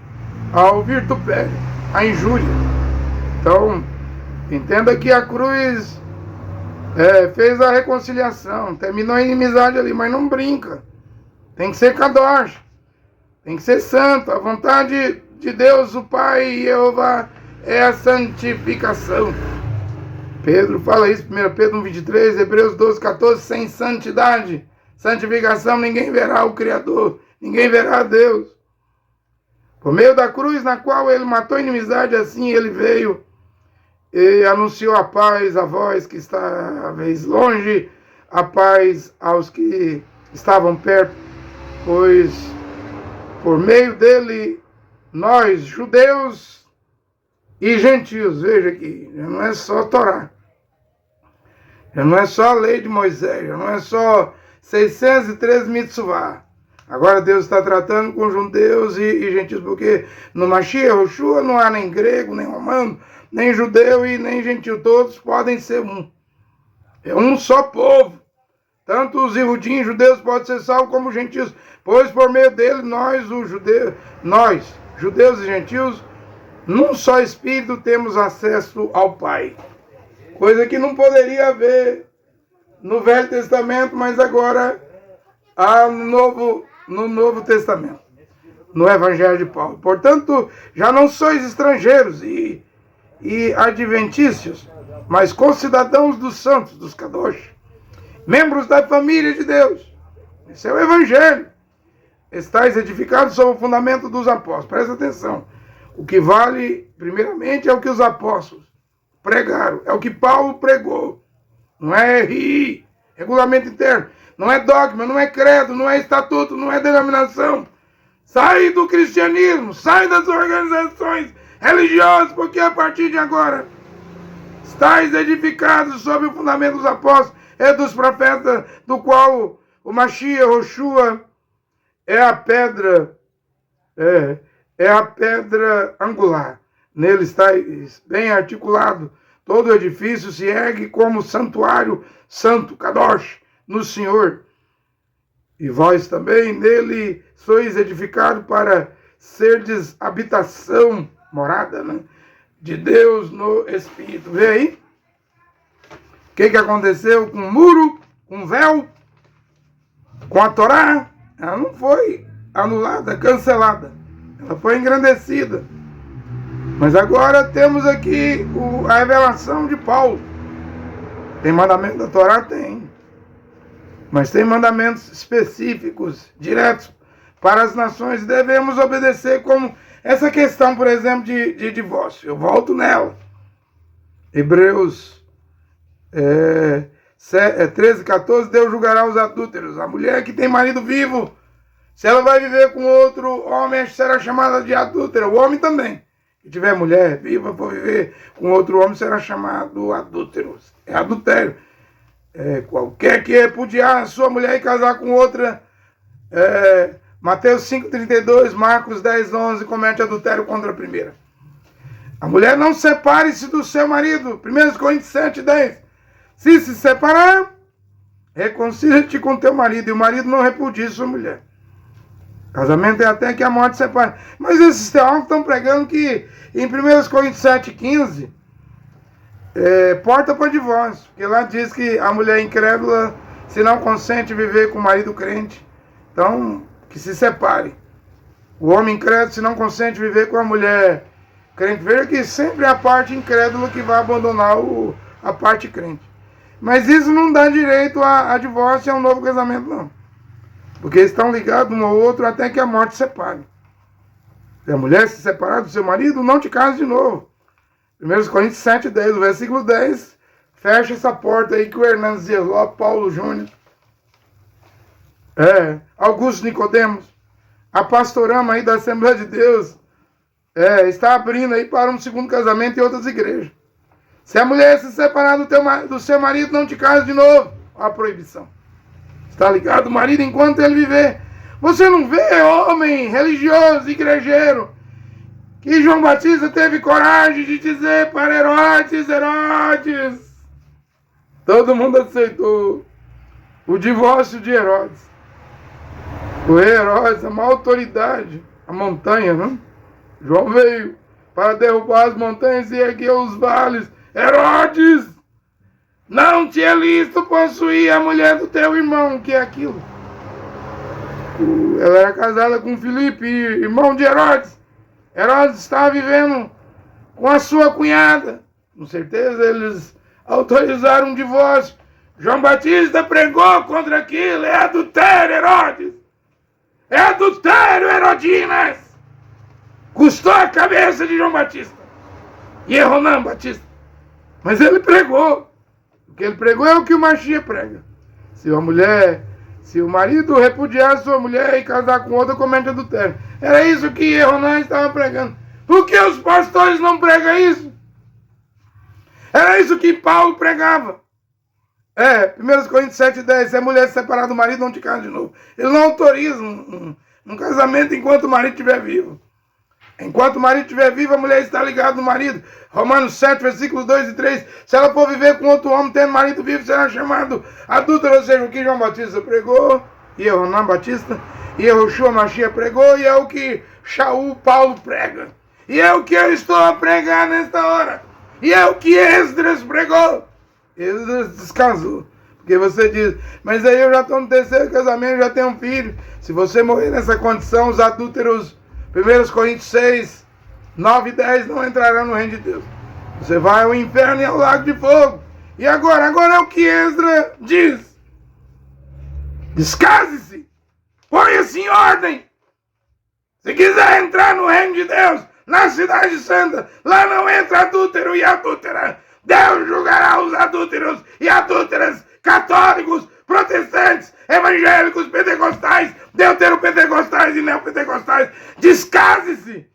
ao virtupério, à injúria. Então, entenda que a cruz fez a reconciliação, terminou a inimizade ali, mas não brinca. Tem que ser kadosh. Tem que ser santo. A vontade de Deus, o Pai, Jeová, é a santificação. Pedro fala isso, 1 Pedro 1,23, Hebreus 12,14, sem santidade, santificação, ninguém verá o Criador, ninguém verá a Deus. Por meio da cruz, na qual ele matou a inimizade, assim ele veio e anunciou a paz a vós que estáveis longe, a paz aos que estavam perto, pois por meio dele, nós, judeus e gentios, veja aqui, já não é só Torá, já não é só a lei de Moisés, já não é só 613 mitzvah. Agora Deus está tratando com judeus e gentios, porque no Mashiach Yoshua não há nem grego, nem romano, nem judeu e nem gentil, todos podem ser um. É um só povo. Tanto os Yehudim, judeus, podem ser salvos como os gentios, pois por meio dele nós, judeus e gentios, num só Espírito temos acesso ao Pai. Coisa que não poderia haver no Velho Testamento, mas agora há no Novo Testamento, no Evangelho de Paulo. Portanto, já não sois estrangeiros e adventícios, mas concidadãos dos santos, dos Kadosh, membros da família de Deus. Esse é o Evangelho. Estais edificados sobre o fundamento dos apóstolos. Presta atenção. O que vale, primeiramente, é o que os apóstolos pregaram. É o que Paulo pregou. Não é RI, regulamento interno. Não é dogma, não é credo, não é estatuto, não é denominação. Sai do cristianismo, sai das organizações religiosas, porque a partir de agora estais edificados sobre o fundamento dos apóstolos e dos profetas, do qual o Mashiach, Yoshua, é a pedra angular. Nele está bem articulado. Todo o edifício se ergue como santuário santo, Kadosh, no Senhor. E vós também nele sois edificados para serdes habitação, morada, né, de Deus no Espírito. Vê aí? O que aconteceu com o muro, com o véu, com a Torá? Ela não foi anulada, cancelada. Ela foi engrandecida. Mas agora temos aqui a revelação de Paulo. Tem mandamento da Torá? Tem. Mas tem mandamentos específicos, diretos para as nações. Devemos obedecer, como essa questão, por exemplo, de divórcio. Eu volto nela. Hebreus 13, 14, Deus julgará os adúlteros. A mulher que tem marido vivo, se ela vai viver com outro homem, será chamada de adúltera. O homem também. Se tiver mulher viva, for viver com outro homem, será chamado adúltero. É adultério. Qualquer que repudiar a sua mulher e casar com outra, Mateus 5,32, Marcos 10,11, comete adultério contra a primeira. A mulher não separe-se do seu marido. 1 Coríntios 7,10. Se separar, reconcilia-te com teu marido, e o marido não repudie sua mulher. Casamento é até que a morte separe. Mas esses teólogos estão pregando que em 1 Coríntios 7,15, porta para divórcio. Porque lá diz que a mulher incrédula, se não consente viver com o marido crente, então que se separe. O homem incrédulo, se não consente viver com a mulher crente, veja que sempre é a parte incrédula que vai abandonar a parte crente. Mas isso não dá direito a divórcio e a um novo casamento, não. Porque eles estão ligados um ao outro até que a morte separe. Se a mulher se separar do seu marido, não te case de novo. 1 Coríntios 7,10, o versículo 10, fecha essa porta aí que o Hernandes Zeló, Paulo Júnior, Augusto Nicodemos, a pastorama aí da Assembleia de Deus, está abrindo aí para um segundo casamento em outras igrejas. Se a mulher se separar do seu marido, não te case de novo. Olha a proibição. Está ligado? O marido enquanto ele viver. Você não vê homem religioso, igrejeiro, que João Batista teve coragem de dizer para Herodes. Todo mundo aceitou o divórcio de Herodes. O Herodes, a maior autoridade, a montanha, né? João veio para derrubar as montanhas e erguer os vales. Herodes, não te é lícito possuir a mulher do teu irmão. O que é aquilo? Ela era casada com Filipe, irmão de Herodes. Herodes estava vivendo com a sua cunhada. Com certeza eles autorizaram um divórcio. João Batista pregou contra aquilo. É adultério, Herodes. É adultério, Herodinas. Custou a cabeça de João Batista. E Ronão Batista. Mas ele pregou. O que ele pregou é o que o Mashiach prega. Se o marido repudiar a sua mulher e casar com outra, comete adultério. Era isso que Ronão estava pregando. Por que os pastores não pregam isso? Era isso que Paulo pregava. 1 Coríntios 7,10. Se a mulher se separar do marido, não te casa de novo. Ele não autoriza um casamento enquanto o marido estiver vivo. Enquanto o marido estiver vivo, a mulher está ligada no marido. Romanos 7, versículos 2 e 3. Se ela for viver com outro homem, tendo marido vivo, será chamado adúltero. Ou seja, o que João Batista pregou, e Ronão Batista, e Yoshua Mashiach pregou, e é o que Shaul Paulo prega. E é o que eu estou a pregar nesta hora. E é o que Esdras pregou. Esdras descasou. Porque você diz, mas aí eu já estou no terceiro casamento, já tenho um filho. Se você morrer nessa condição, os adúlteros, 1 Coríntios 6, 9 e 10, não entrarão no reino de Deus. Você vai ao inferno e ao lago de fogo. E agora? Agora é o que Esdras diz. Descase-se. Ponha-se em ordem. Se quiser entrar no reino de Deus, na cidade santa, lá não entra adúltero e adúltera. Deus julgará os adúlteros e adúlteras, católicos, protestantes, evangélicos, pentecostais, deuteropentecostais e neopentecostais. Descase-se.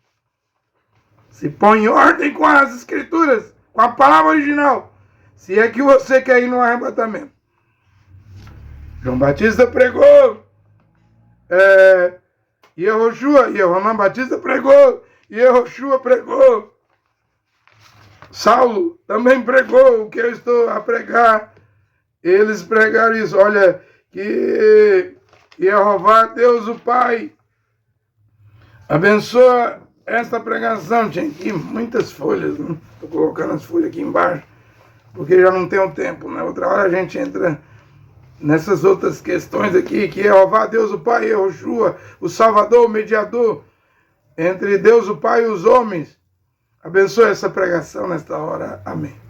Se põe em ordem com as escrituras, com a palavra original. Se é que você quer ir no arrebatamento. João Batista pregou. João Batista pregou. Yehoshua pregou. Saulo também pregou o que eu estou a pregar. Eles pregaram isso. Olha, que Jeová, Deus o Pai, abençoa esta pregação. Tinha aqui muitas folhas, né? Estou colocando as folhas aqui embaixo, porque já não tenho tempo, né? Outra hora a gente entra nessas outras questões aqui, que Jeová, Deus o Pai, Yehoshua, o Salvador, o mediador entre Deus o Pai e os homens. Abençoe essa pregação nesta hora. Amém.